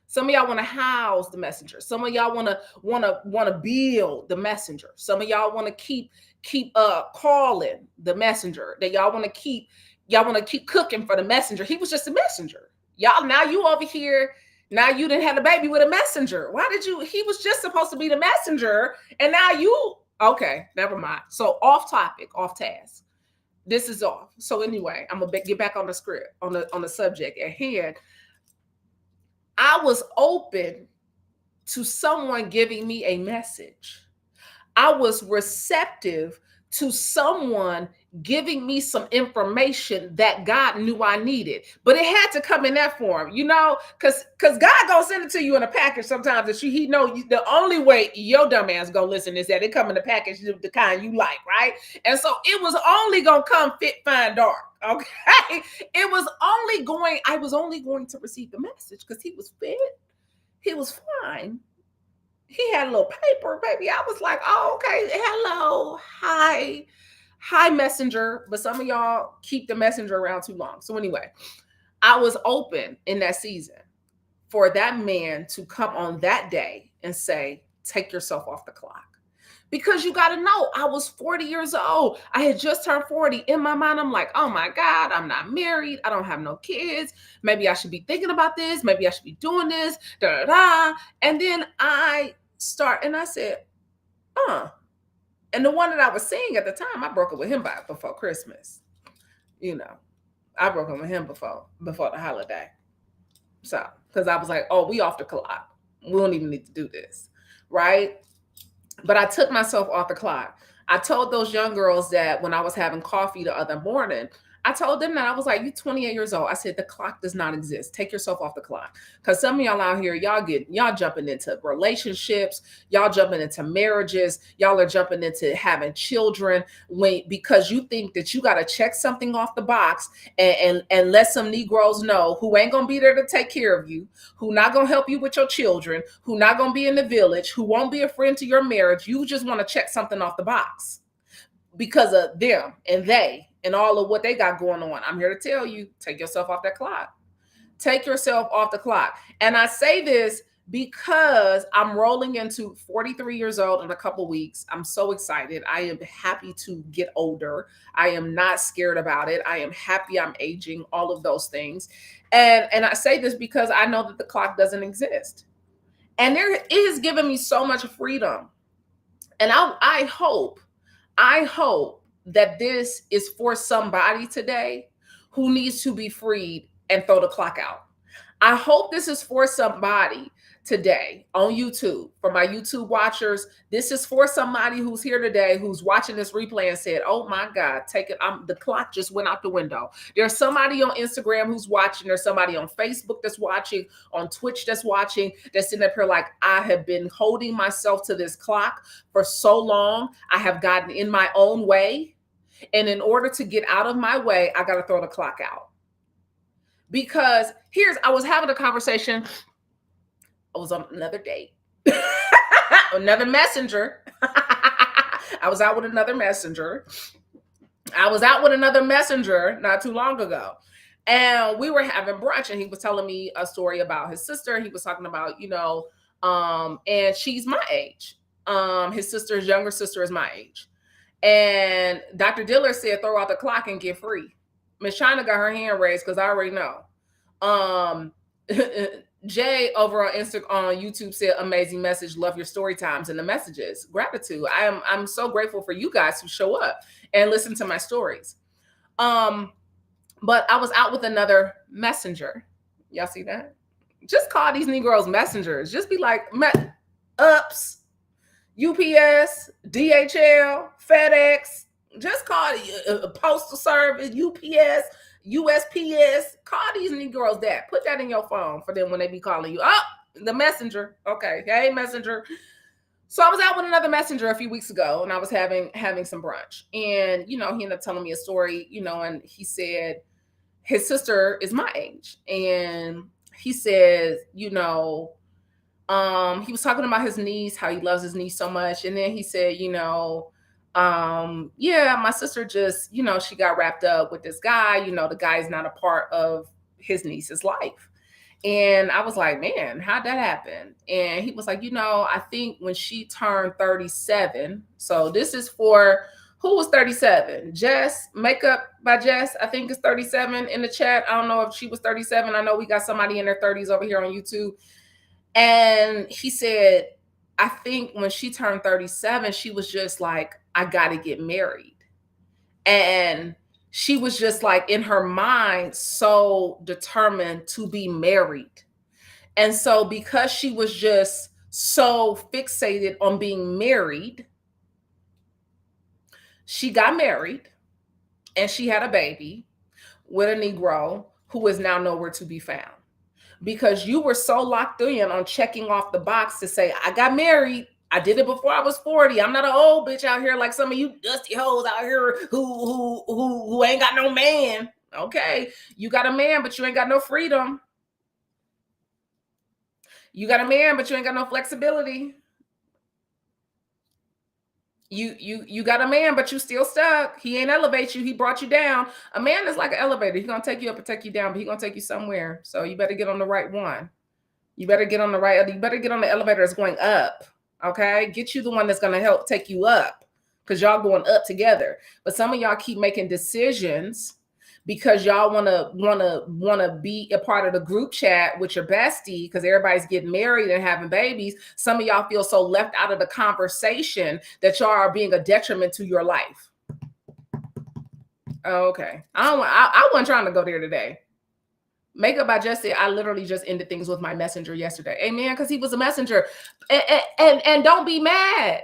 Some of y'all want to house the messenger. Some of y'all want to build the messenger. Some of y'all want to keep calling the messenger. That y'all want to keep cooking for the messenger. He was just a messenger. Y'all, now you over here, now you didn't have a baby with a messenger. Why did you? He was just supposed to be the messenger, and now you, okay, never mind. So off topic, off task. This is off. So anyway, I'm gonna get back on the script, on the subject at hand. I was open to someone giving me a message. I was receptive to someone giving me some information that God knew I needed. But it had to come in that form, you know, because God gonna send it to you in a package sometimes that he know the only way your dumb ass gonna listen is that it come in the package, the kind you like, right? And so it was only gonna come fit, fine, dark. Okay. I was only going to receive the message because he was fit. He was fine. He had a little paper, baby. I was like, oh, okay. Hello. Hi, messenger. But some of y'all keep the messenger around too long. So anyway, I was open in that season for that man to come on that day and say, take yourself off the clock. Because you got to know, I was 40 years old. I had just turned 40. In my mind, I'm like, oh my God, I'm not married. I don't have no kids. Maybe I should be thinking about this. Maybe I should be doing this. Da, da, da. And then I said, And the one that I was seeing at the time, I broke up with him before Christmas. You know, I broke up with him before the holiday. So, because I was like, oh, we off the clock. We don't even need to do this. Right? But I took myself off the clock. I told those young girls that when I was having coffee the other morning, I told them that I was like, you 28 years old. I said, the clock does not exist. Take yourself off the clock. Because some of y'all out here, y'all jumping into relationships. Y'all jumping into marriages. Y'all are jumping into having children because you think that you got to check something off the box and let some Negroes know who ain't going to be there to take care of you, who not going to help you with your children, who not going to be in the village, who won't be a friend to your marriage. You just want to check something off the box because of them and they and all of what they got going on. I'm here to tell you, take yourself off that clock. Take yourself off the clock. And I say this because I'm rolling into 43 years old in a couple weeks. I'm so excited. I am happy to get older. I am not scared about it. I am happy I'm aging, all of those things. And I say this because I know that the clock doesn't exist. And it has given me so much freedom. And I hope that this is for somebody today who needs to be freed and throw the clock out. I hope this is for somebody today on YouTube. For my YouTube watchers, this is for somebody who's here today, who's watching this replay and said, oh my God, take it. The clock just went out the window. There's somebody on Instagram who's watching. There's somebody on Facebook that's watching, on Twitch that's watching, that's sitting up here like, I have been holding myself to this clock for so long. I have gotten in my own way. And in order to get out of my way, I got to throw the clock out. Because I was having a conversation. I was on another date, another messenger. I was out with another messenger. Not too long ago. And we were having brunch, and he was telling me a story about his sister. He was talking about, and she's my age. His younger sister is my age. And Dr. Diller said, throw out the clock and get free. Miss China got her hand raised because I already know. Jay over on YouTube said, amazing message. Love your story times and the messages. Gratitude. I'm so grateful for you guys who show up and listen to my stories. But I was out with another messenger. Y'all see that? Just call these Negroes messengers. Just be like, UPS, UPS, DHL, FedEx. Just call it Postal Service, UPS, USPS. Call these Negroes that. Put that in your phone for them when they be calling you. Oh, the messenger. Okay. Hey, messenger. So I was out with another messenger a few weeks ago, and I was having some brunch. And, he ended up telling me a story, and he said his sister is my age. And he says, he was talking about his niece, how he loves his niece so much. And then he said, my sister just, she got wrapped up with this guy, the guy is not a part of his niece's life. And I was like, man, how'd that happen? And he was like, I think when she turned 37, so this is for, who was 37? Jess, Makeup by Jess, I think is 37 in the chat. I don't know if she was 37. I know we got somebody in their 30s over here on YouTube. And he said, I think when she turned 37, she was just like, I got to get married. And she was just like in her mind, so determined to be married. And so because she was just so fixated on being married, she got married and she had a baby with a Negro who is now nowhere to be found. Because you were so locked in on checking off the box to say, I got married. I did it before I was 40. I'm not an old bitch out here like some of you dusty hoes out here who ain't got no man. Okay. You got a man, but you ain't got no freedom. You got a man, but you ain't got no flexibility. You got a man, but you still stuck. He ain't elevate you. He brought you down. A man is like an elevator. He's going to take you up and take you down, but he's going to take you somewhere. So you better get on the right one. You better get on the elevator that's going up. Okay. Get you the one that's going to help take you up, because y'all going up together. But some of y'all keep making decisions because y'all want to be a part of the group chat with your bestie because everybody's getting married and having babies. Some of y'all feel so left out of the conversation that y'all are being a detriment to your life. Okay. I wasn't trying to go there today. Makeup by Jesse, I literally just ended things with my messenger yesterday. Amen. Because he was a messenger. And don't be mad.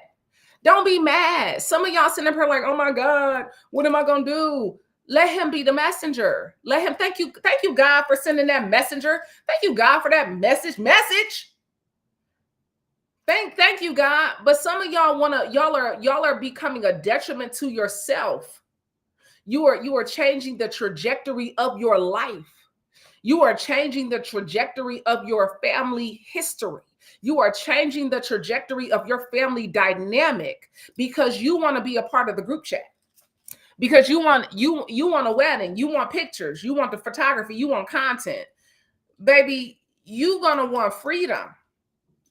Don't be mad. Some of y'all sitting up here like, oh my God, what am I going to do? Let him be the messenger. Let him. Thank you, God, for sending that messenger. Thank you, God, for that message. Thank you, God. But some of y'all are becoming a detriment to yourself. You are changing the trajectory of your life. You are changing the trajectory of your family history. You are changing the trajectory of your family dynamic because you want to be a part of the group chat. Because you want a wedding, you want pictures, you want the photography, you want content. Baby, you're going to want freedom.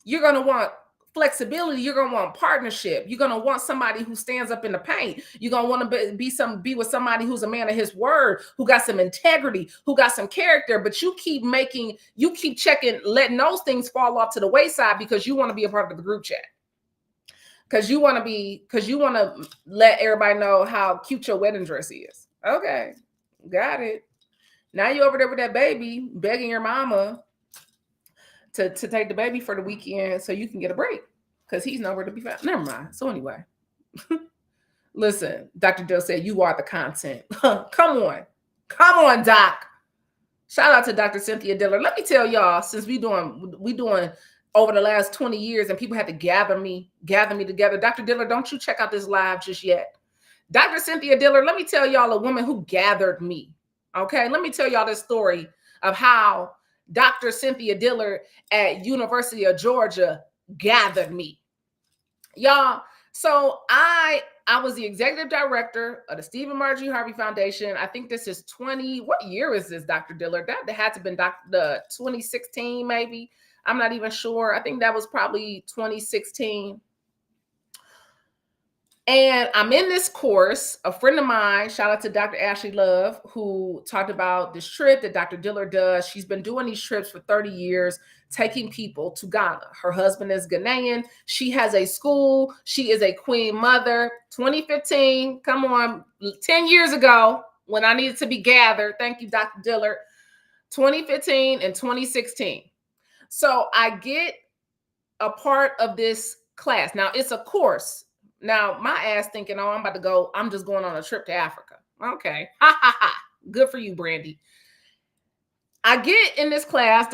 You're going to want flexibility. You're going to want partnership. You're going to want somebody who stands up in the paint. You're going to want to be with somebody who's a man of his word, who got some integrity, who got some character. But you keep checking, letting those things fall off to the wayside because you want to be a part of the group chat. Because you want to let everybody know how cute your wedding dress is. Okay, got it. Now you over there with that baby begging your mama to take the baby for the weekend so you can get a break because he's nowhere to be found. Never mind. So anyway, listen, Dr. Dill said you are the content. Come on, Doc. Shout out to Dr. Cynthia Diller. Let me tell y'all, since we doing over the last 20 years and people had to gather me together. Dr. Diller, don't you check out this live just yet. Dr. Cynthia Diller, let me tell y'all a woman who gathered me. Okay, let me tell y'all this story of how Dr. Cynthia Diller at University of Georgia gathered me. Y'all, so I was the executive director of the Stephen Marjorie Harvey Foundation. I think this is what year is this, Dr. Diller? That had to have been the 2016, maybe. I'm not even sure. I think that was probably 2016. And I'm in this course. A friend of mine, shout out to Dr. Ashley Love, who talked about this trip that Dr. Diller does. She's been doing these trips for 30 years, taking people to Ghana. Her husband is Ghanaian. She has a school. She is a queen mother. 2015, come on, 10 years ago when I needed to be gathered. Thank you, Dr. Diller. 2015 and 2016. So I get a part of this class. Now, it's a course. Now, my ass thinking, oh, I'm just going on a trip to Africa. Okay. Ha, ha, ha. Good for you, Brandi. I get in this class.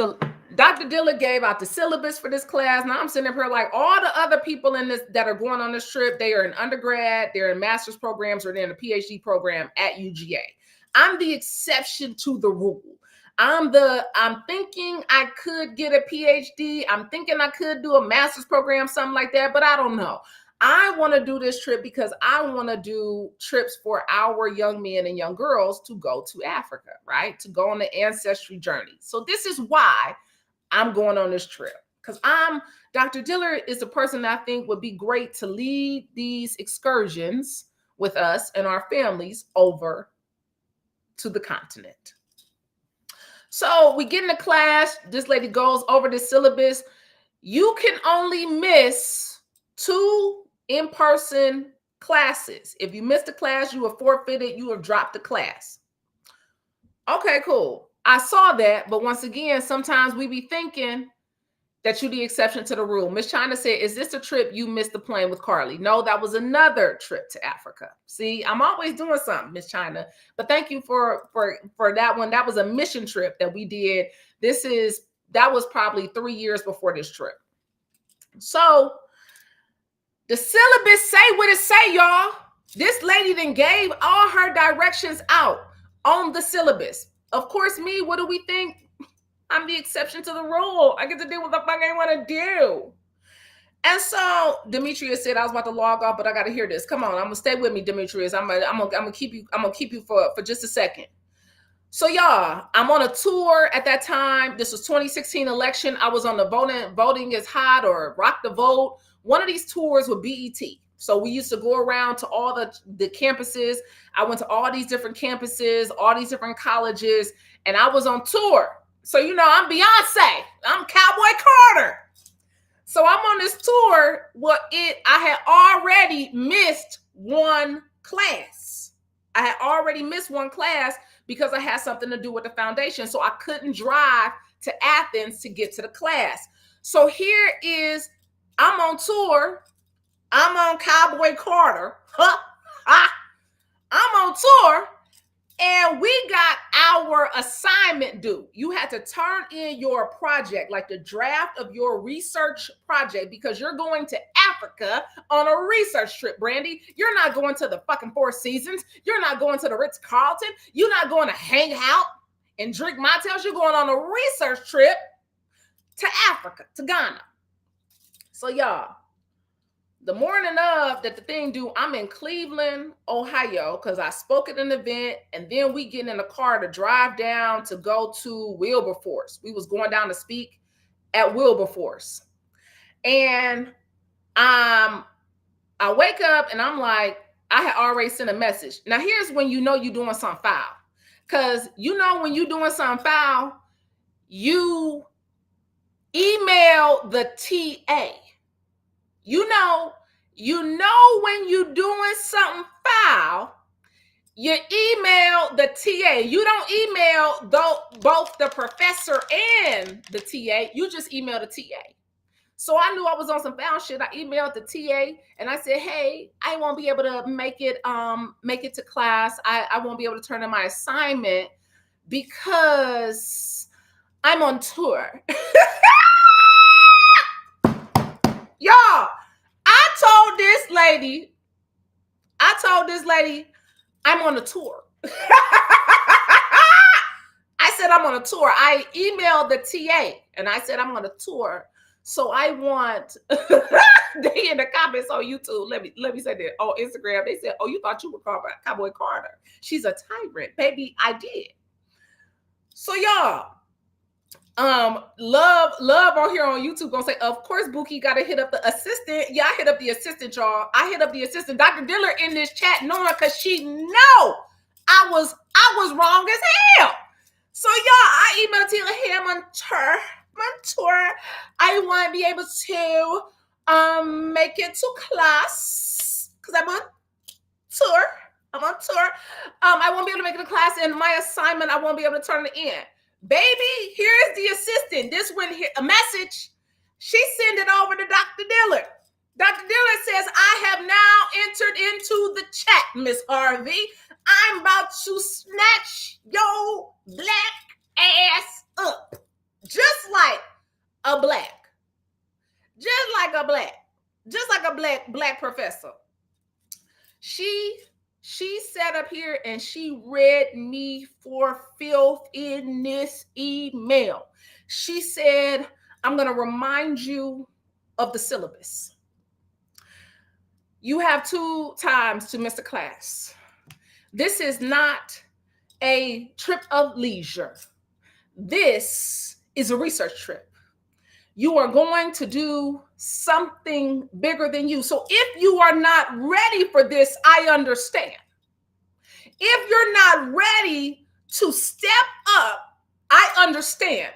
Dr. Diller gave out the syllabus for this class. Now I'm sitting up here like all the other people in this that are going on this trip, they are in undergrad, they're in master's programs, or they're in a PhD program at UGA. I'm the exception to the rule. I'm thinking I could get a PhD. I'm thinking I could do a master's program, something like that, but I don't know. I want to do this trip because I want to do trips for our young men and young girls to go to Africa, right? To go on the ancestry journey. So this is why I'm going on this trip, because Dr. Diller is the person that I think would be great to lead these excursions with us and our families over to the continent. So we get in the class. This lady goes over the syllabus. You can only miss 2 in-person classes. If you missed a class, you have forfeited, you have dropped the class. Okay, cool. I saw that, but once again, sometimes we be thinking that you're the exception to the rule. Miss China said, is this a trip you missed the plane with Carly? No, that was another trip to Africa. See, I'm always doing something, Miss China. But thank you for that one. That was a mission trip that we did. That was probably 3 years before this trip. So the syllabus say what it say, y'all. This lady then gave all her directions out on the syllabus. Of course, me, what do we think? I'm the exception to the rule. I get to do what the fuck I want to do. And so Demetrius said I was about to log off, but I got to hear this. Come on, I'm gonna stay with me, Demetrius. I'm gonna keep you for just a second. So y'all, I'm on a tour at that time. This was 2016 election. I was on the voting is hot or rock the vote. One of these tours with BET. So we used to go around to all the campuses. I went to all these different campuses, all these different colleges, and I was on tour. So, you know, I'm Beyonce. I'm Cowboy Carter. So I'm on this tour. Well, I had already missed one class. I had already missed one class because I had something to do with the foundation. So I couldn't drive to Athens to get to the class. So here is, I'm on tour. I'm on Cowboy Carter. I'm on tour. And we got our assignment due. You had to turn in your project, like the draft of your research project, because you're going to Africa on a research trip, Brandi. You're not going to the fucking Four Seasons. You're not going to the Ritz-Carlton. You're not going to hang out and drink mocktails. You're going on a research trip to Africa, to Ghana. So y'all, the morning of that the thing due, I'm in Cleveland, Ohio, because I spoke at an event, and then we get in a car to drive down to go to Wilberforce. We was going down to speak at Wilberforce. And I wake up and I'm like, I had already sent a message. Now here's when you know you're doing something foul. Because you know when you're doing something foul, you email the TA. You know when you're doing something foul, You email the TA. You don't email both the professor and the TA. You just email the TA. So I knew I was on some foul shit. I emailed the TA and I said, hey, I won't be able to make it to class. I won't be able to turn in my assignment because I'm on tour. Y'all, I told this lady, I'm on a tour. I said, I'm on a tour. I emailed the TA and I said, I'm on a tour. So I want, they in the comments on YouTube, let me say that, on Instagram, they said, oh, you thought you were Cowboy Carter. She's a tyrant. Baby, I did. So y'all, love on here on YouTube gonna say, of course, Buki gotta hit up the assistant. Yeah, I hit up the assistant, y'all. I hit up the assistant. Dr. Diller in this chat knowing because she know I was wrong as hell. So y'all, I emailed Taylor, hey, I'm on tour. I want to be able to make it to class because I'm on tour. I won't be able to make it to class, and my assignment, I won't be able to turn it in. Baby, here's the assistant. This one here, a message. She sent it over to Dr. Diller. Dr. Diller says, I have now entered into the chat, Miss Harvey. I'm about to snatch your black ass up. Just like a black black professor. She sat up here and she read me for filth in this email. She said, I'm going to remind you of the syllabus. You have 2 times to miss a class. This is not a trip of leisure. This is a research trip. You are going to do something bigger than you. So if you are not ready for this, I understand. If you're not ready to step up, I understand.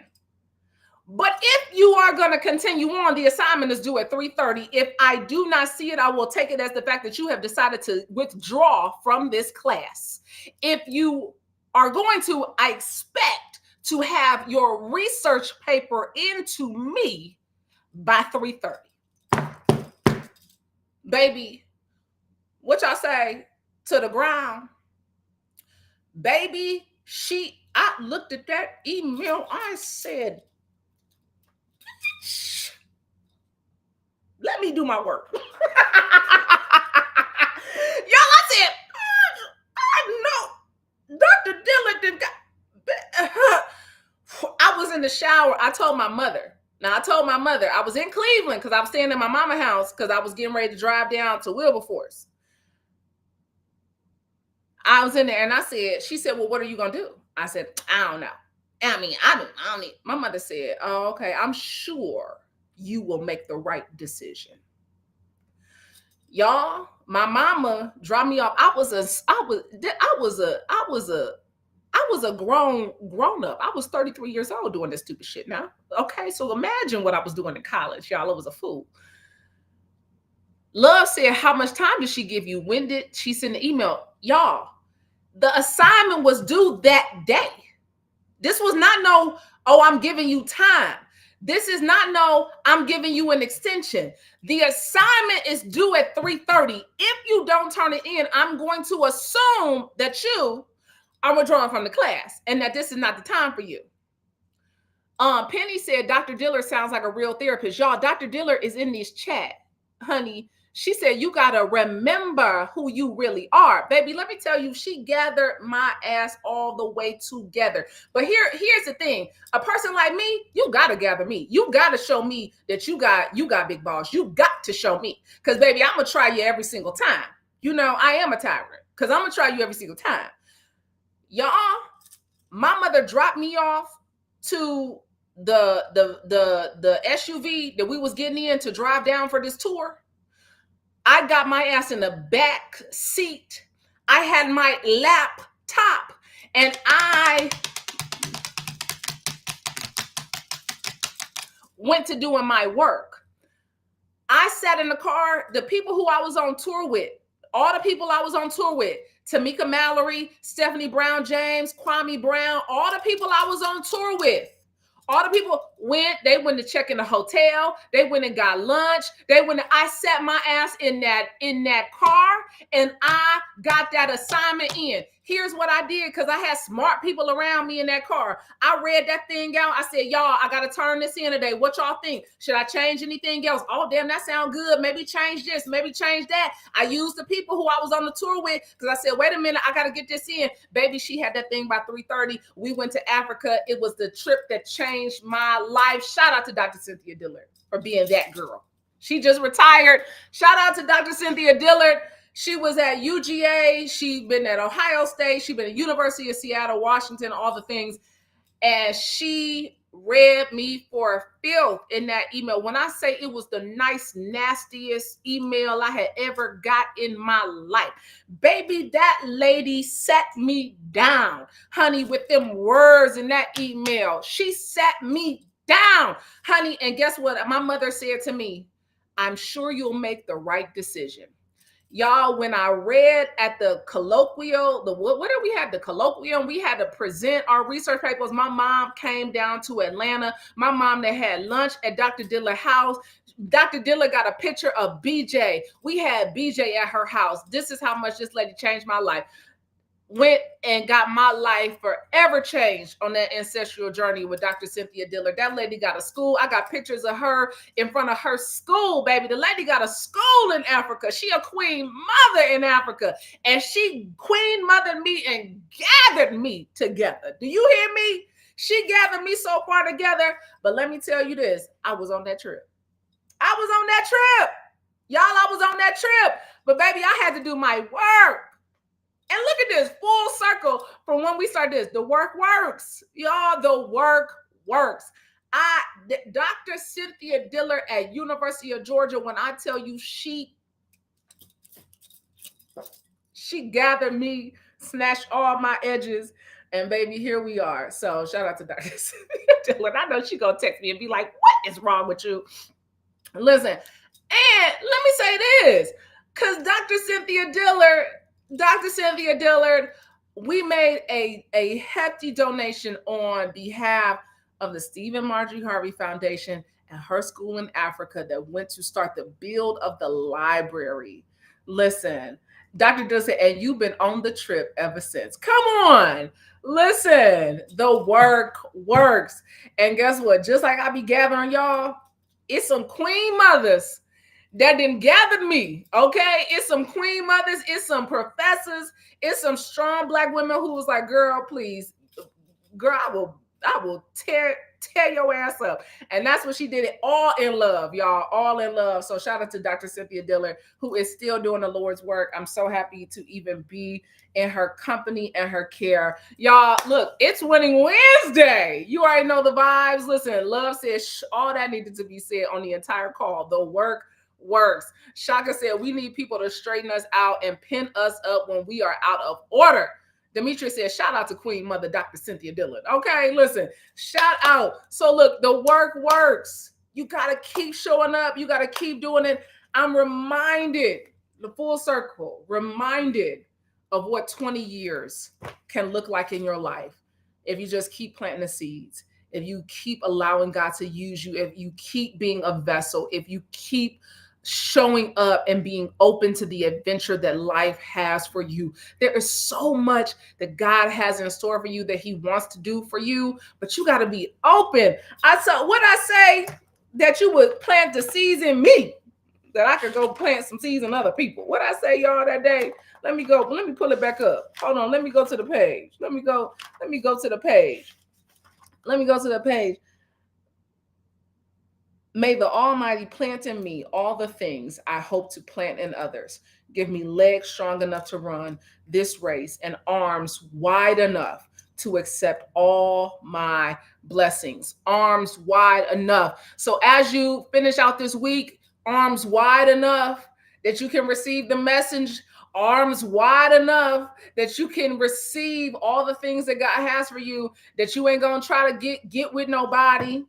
But if you are going to continue on, the assignment is due at 3:30. If I do not see it, I will take it as the fact that you have decided to withdraw from this class. If you are going to, I expect to have your research paper into me by 3:30. Baby, what y'all say to the ground? Baby, I looked at that email. I said, let me do my work. Y'all, I said, I know Dr. Dillon I was in the shower. I told my mother. Now, I was in Cleveland because I was staying in my mama's house because I was getting ready to drive down to Wilberforce. I was in there and she said, well, what are you going to do? I said, I don't know. I mean, I don't need. My mother said, oh, okay, I'm sure you will make the right decision. Y'all, my mama dropped me off. I was a grown up. I was 33 years old doing this stupid shit now. Okay, so imagine what I was doing in college. Y'all, it was a fool. Love said, how much time did she give you? When did she send the email? Y'all, the assignment was due that day. This was not no, oh, I'm giving you time. This is not no, I'm giving you an extension. The assignment is due at 3:30. If you don't turn it in, I'm going to assume that you are withdrawing from the class and that this is not the time for you. Penny said, Dr. Diller sounds like a real therapist. Y'all, Dr. Diller is in this chat, honey. She said, you got to remember who you really are. Baby, let me tell you, she gathered my ass all the way together. But here's the thing. A person like me, you got to gather me. You got to show me that you got big balls. You got to show me. Because, baby, I'm going to try you every single time. You know, I am a tyrant because I'm going to try you every single time. Y'all, my mother dropped me off to the SUV that we was getting in to drive down for this tour. I got my ass in the back seat. I had my laptop and I went to doing my work. I sat in the car. The people who I was on tour with, all the people I was on tour with, Tamika Mallory, Stephanie Brown James, Kwame Brown, all the people I was on tour with. All the people they went to check in the hotel, they went and got lunch, I sat my ass in that car and I got that assignment in. Here's what I did, because I had smart people around me in that car. I read that thing out. I said, y'all, I got to turn this in today. What y'all think? Should I change anything else? Oh, damn, that sounds good. Maybe change this, maybe change that. I used the people who I was on the tour with, because I said, wait a minute, I got to get this in. Baby, she had that thing by 3:30. We went to Africa. It was the trip that changed my life. Shout out to Dr. Cynthia Dillard for being that girl. She just retired. Shout out to Dr. Cynthia Dillard. She was at UGA. She'd been at Ohio State. She'd been at University of Seattle, Washington, all the things. And she read me for filth in that email. When I say it was the nice, nastiest email I had ever got in my life. Baby, that lady sat me down, honey, with them words in that email. She sat me down, honey. And guess what? My mother said to me, I'm sure you'll make the right decision. Y'all, when I read at the colloquial, what did we have? The colloquium, we had to present our research papers. My mom came down to Atlanta. My mom that had lunch at Dr. Dillard's house. Dr. Dillard got a picture of BJ. We had BJ at her house. This is how much this lady changed my life. Went and got my life forever changed on that ancestral journey with Dr. Cynthia Dillard. That lady got a school. I got pictures of her in front of her school, baby. The lady got a school in Africa. She a queen mother in Africa. And she queen mothered me and gathered me together. Do you hear me? She gathered me so far together. But let me tell you this. I was on that trip. I was on that trip. Y'all, I was on that trip. But baby, I had to do my work. And look at this, full circle from when we started this. The work works. Y'all, the work works. Dr. Cynthia Dillard at University of Georgia, when I tell you she gathered me, snatched all my edges, and baby, here we are. So shout out to Dr. Cynthia Dillard. I know she's going to text me and be like, what is wrong with you? Listen, and let me say this, because Dr. Cynthia Dillard, we made a hefty donation on behalf of the Stephen Marjorie Harvey Foundation and her school in Africa that went to start the build of the library. Listen, Dr. Dillard said, and you've been on the trip ever since. Come on. Listen, the work works. And guess what? Just like I be gathering y'all, it's some queen mothers that didn't gather me, okay? It's some queen mothers, it's some professors, it's some strong Black women who was like, girl, please, girl, I will tear your ass up. And that's what she did, it all in love, y'all, all in love. So shout out to Dr. Cynthia Dillard, who is still doing the Lord's work. I'm so happy to even be in her company and her care. Y'all, look, it's Winning Wednesday. You already know the vibes. Listen, love says all that needed to be said on the entire call. The work works. Shaka said, we need people to straighten us out and pin us up when we are out of order. Demetria said, shout out to Queen Mother, Dr. Cynthia Dillard. Okay, listen, shout out. So look, the work works. You got to keep showing up. You got to keep doing it. I'm reminded, the full circle, reminded of what 20 years can look like in your life if you just keep planting the seeds, if you keep allowing God to use you, if you keep being a vessel, if you keep showing up and being open to the adventure that life has for you. There is so much that God has in store for you that he wants to do for you, but you got to be open. I say that you would plant the seeds in me, that I could go plant some seeds in other people. What I say, y'all, that day? Let me pull it back up. Hold on. Let me go to the page. Let me go to the page. May the Almighty plant in me all the things I hope to plant in others. Give me legs strong enough to run this race and arms wide enough to accept all my blessings. Arms wide enough. So as you finish out this week, arms wide enough that you can receive the message. Arms wide enough that you can receive all the things that God has for you, that you ain't gonna try to get with nobody.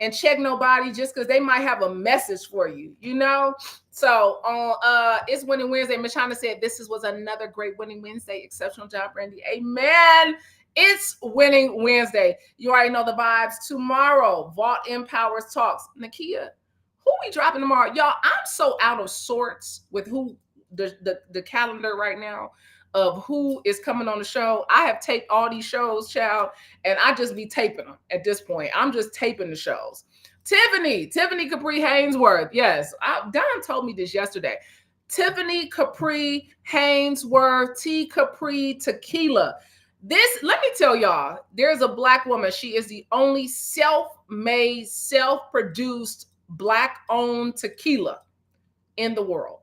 and check nobody just because they might have a message for you, you know? So on it's Winning Wednesday. Miss China said this was another great Winning Wednesday. Exceptional job, Brandi. Amen. It's Winning Wednesday. You already know the vibes. Tomorrow, Vault Empowers Talks. Nakia, who we dropping tomorrow? Y'all, I'm so out of sorts with who the calendar right now of who is coming on the show. I have taped all these shows, child, and I just be taping them at this point. I'm just taping the shows. Tiffany Capri Hainsworth. Yes, Don told me this yesterday. Tiffany Capri Hainsworth, T Capri Tequila. This, let me tell y'all, there's a Black woman. She is the only self-made, self-produced, Black-owned tequila in the world.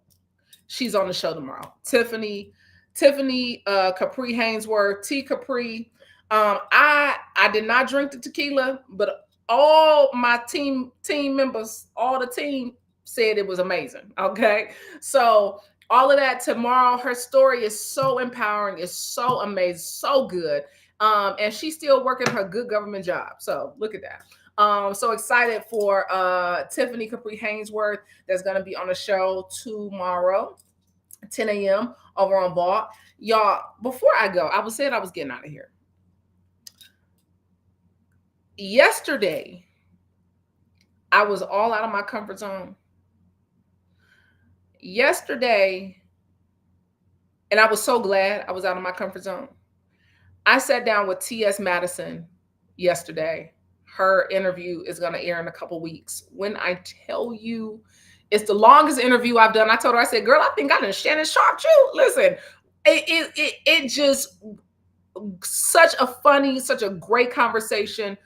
She's on the show tomorrow. Tiffany Capri Hainsworth, T Capri. I did not drink the tequila, but all my team members, all the team said it was amazing. Okay, so all of that tomorrow. Her story is so empowering, it's so amazing, so good. And she's still working her good government job. So look at that. So excited for Tiffany Capri Hainsworth that's going to be on the show tomorrow, 10 a.m. over on Vault. Y'all, before I go, I was getting out of here. Yesterday, I was all out of my comfort zone. Yesterday, and I was so glad I was out of my comfort zone. I sat down with T.S. Madison yesterday. Her interview is going to air in a couple weeks. When I tell you, it's the longest interview I've done. I told her, I said, girl, I think I done Shannon Sharp you. Listen, it just such a great conversation.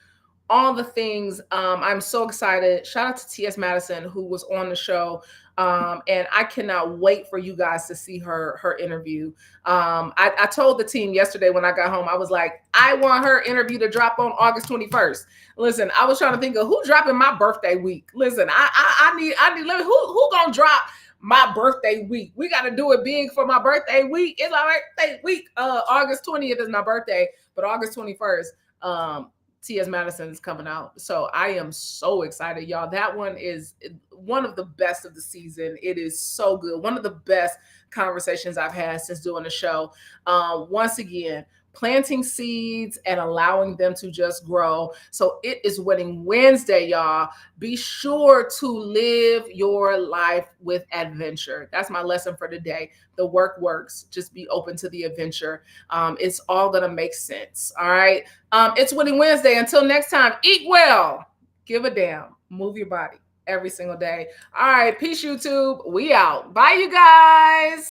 All the things. I'm so excited. Shout out to T.S. Madison, who was on the show. And I cannot wait for you guys to see her interview. I told the team yesterday when I got home, I was like, I want her interview to drop on August 21st. Listen, I was trying to think of who dropping my birthday week. Listen, I need who gonna drop my birthday week. We got to do it big for my birthday week. It's my birthday week. August 20th is my birthday, but August 21st, T.S. Madison is coming out. So I am so excited, y'all. That one is one of the best of the season. It is so good. One of the best conversations I've had since doing the show. Once again, planting seeds and allowing them to just grow. So it is Winning Wednesday, y'all. Be sure to live your life with adventure. That's my lesson for today. The work works. Just be open to the adventure. It's all going to make sense. All right. It's Winning Wednesday. Until next time, eat well, give a damn, move your body every single day. All right. Peace, YouTube. We out. Bye, you guys.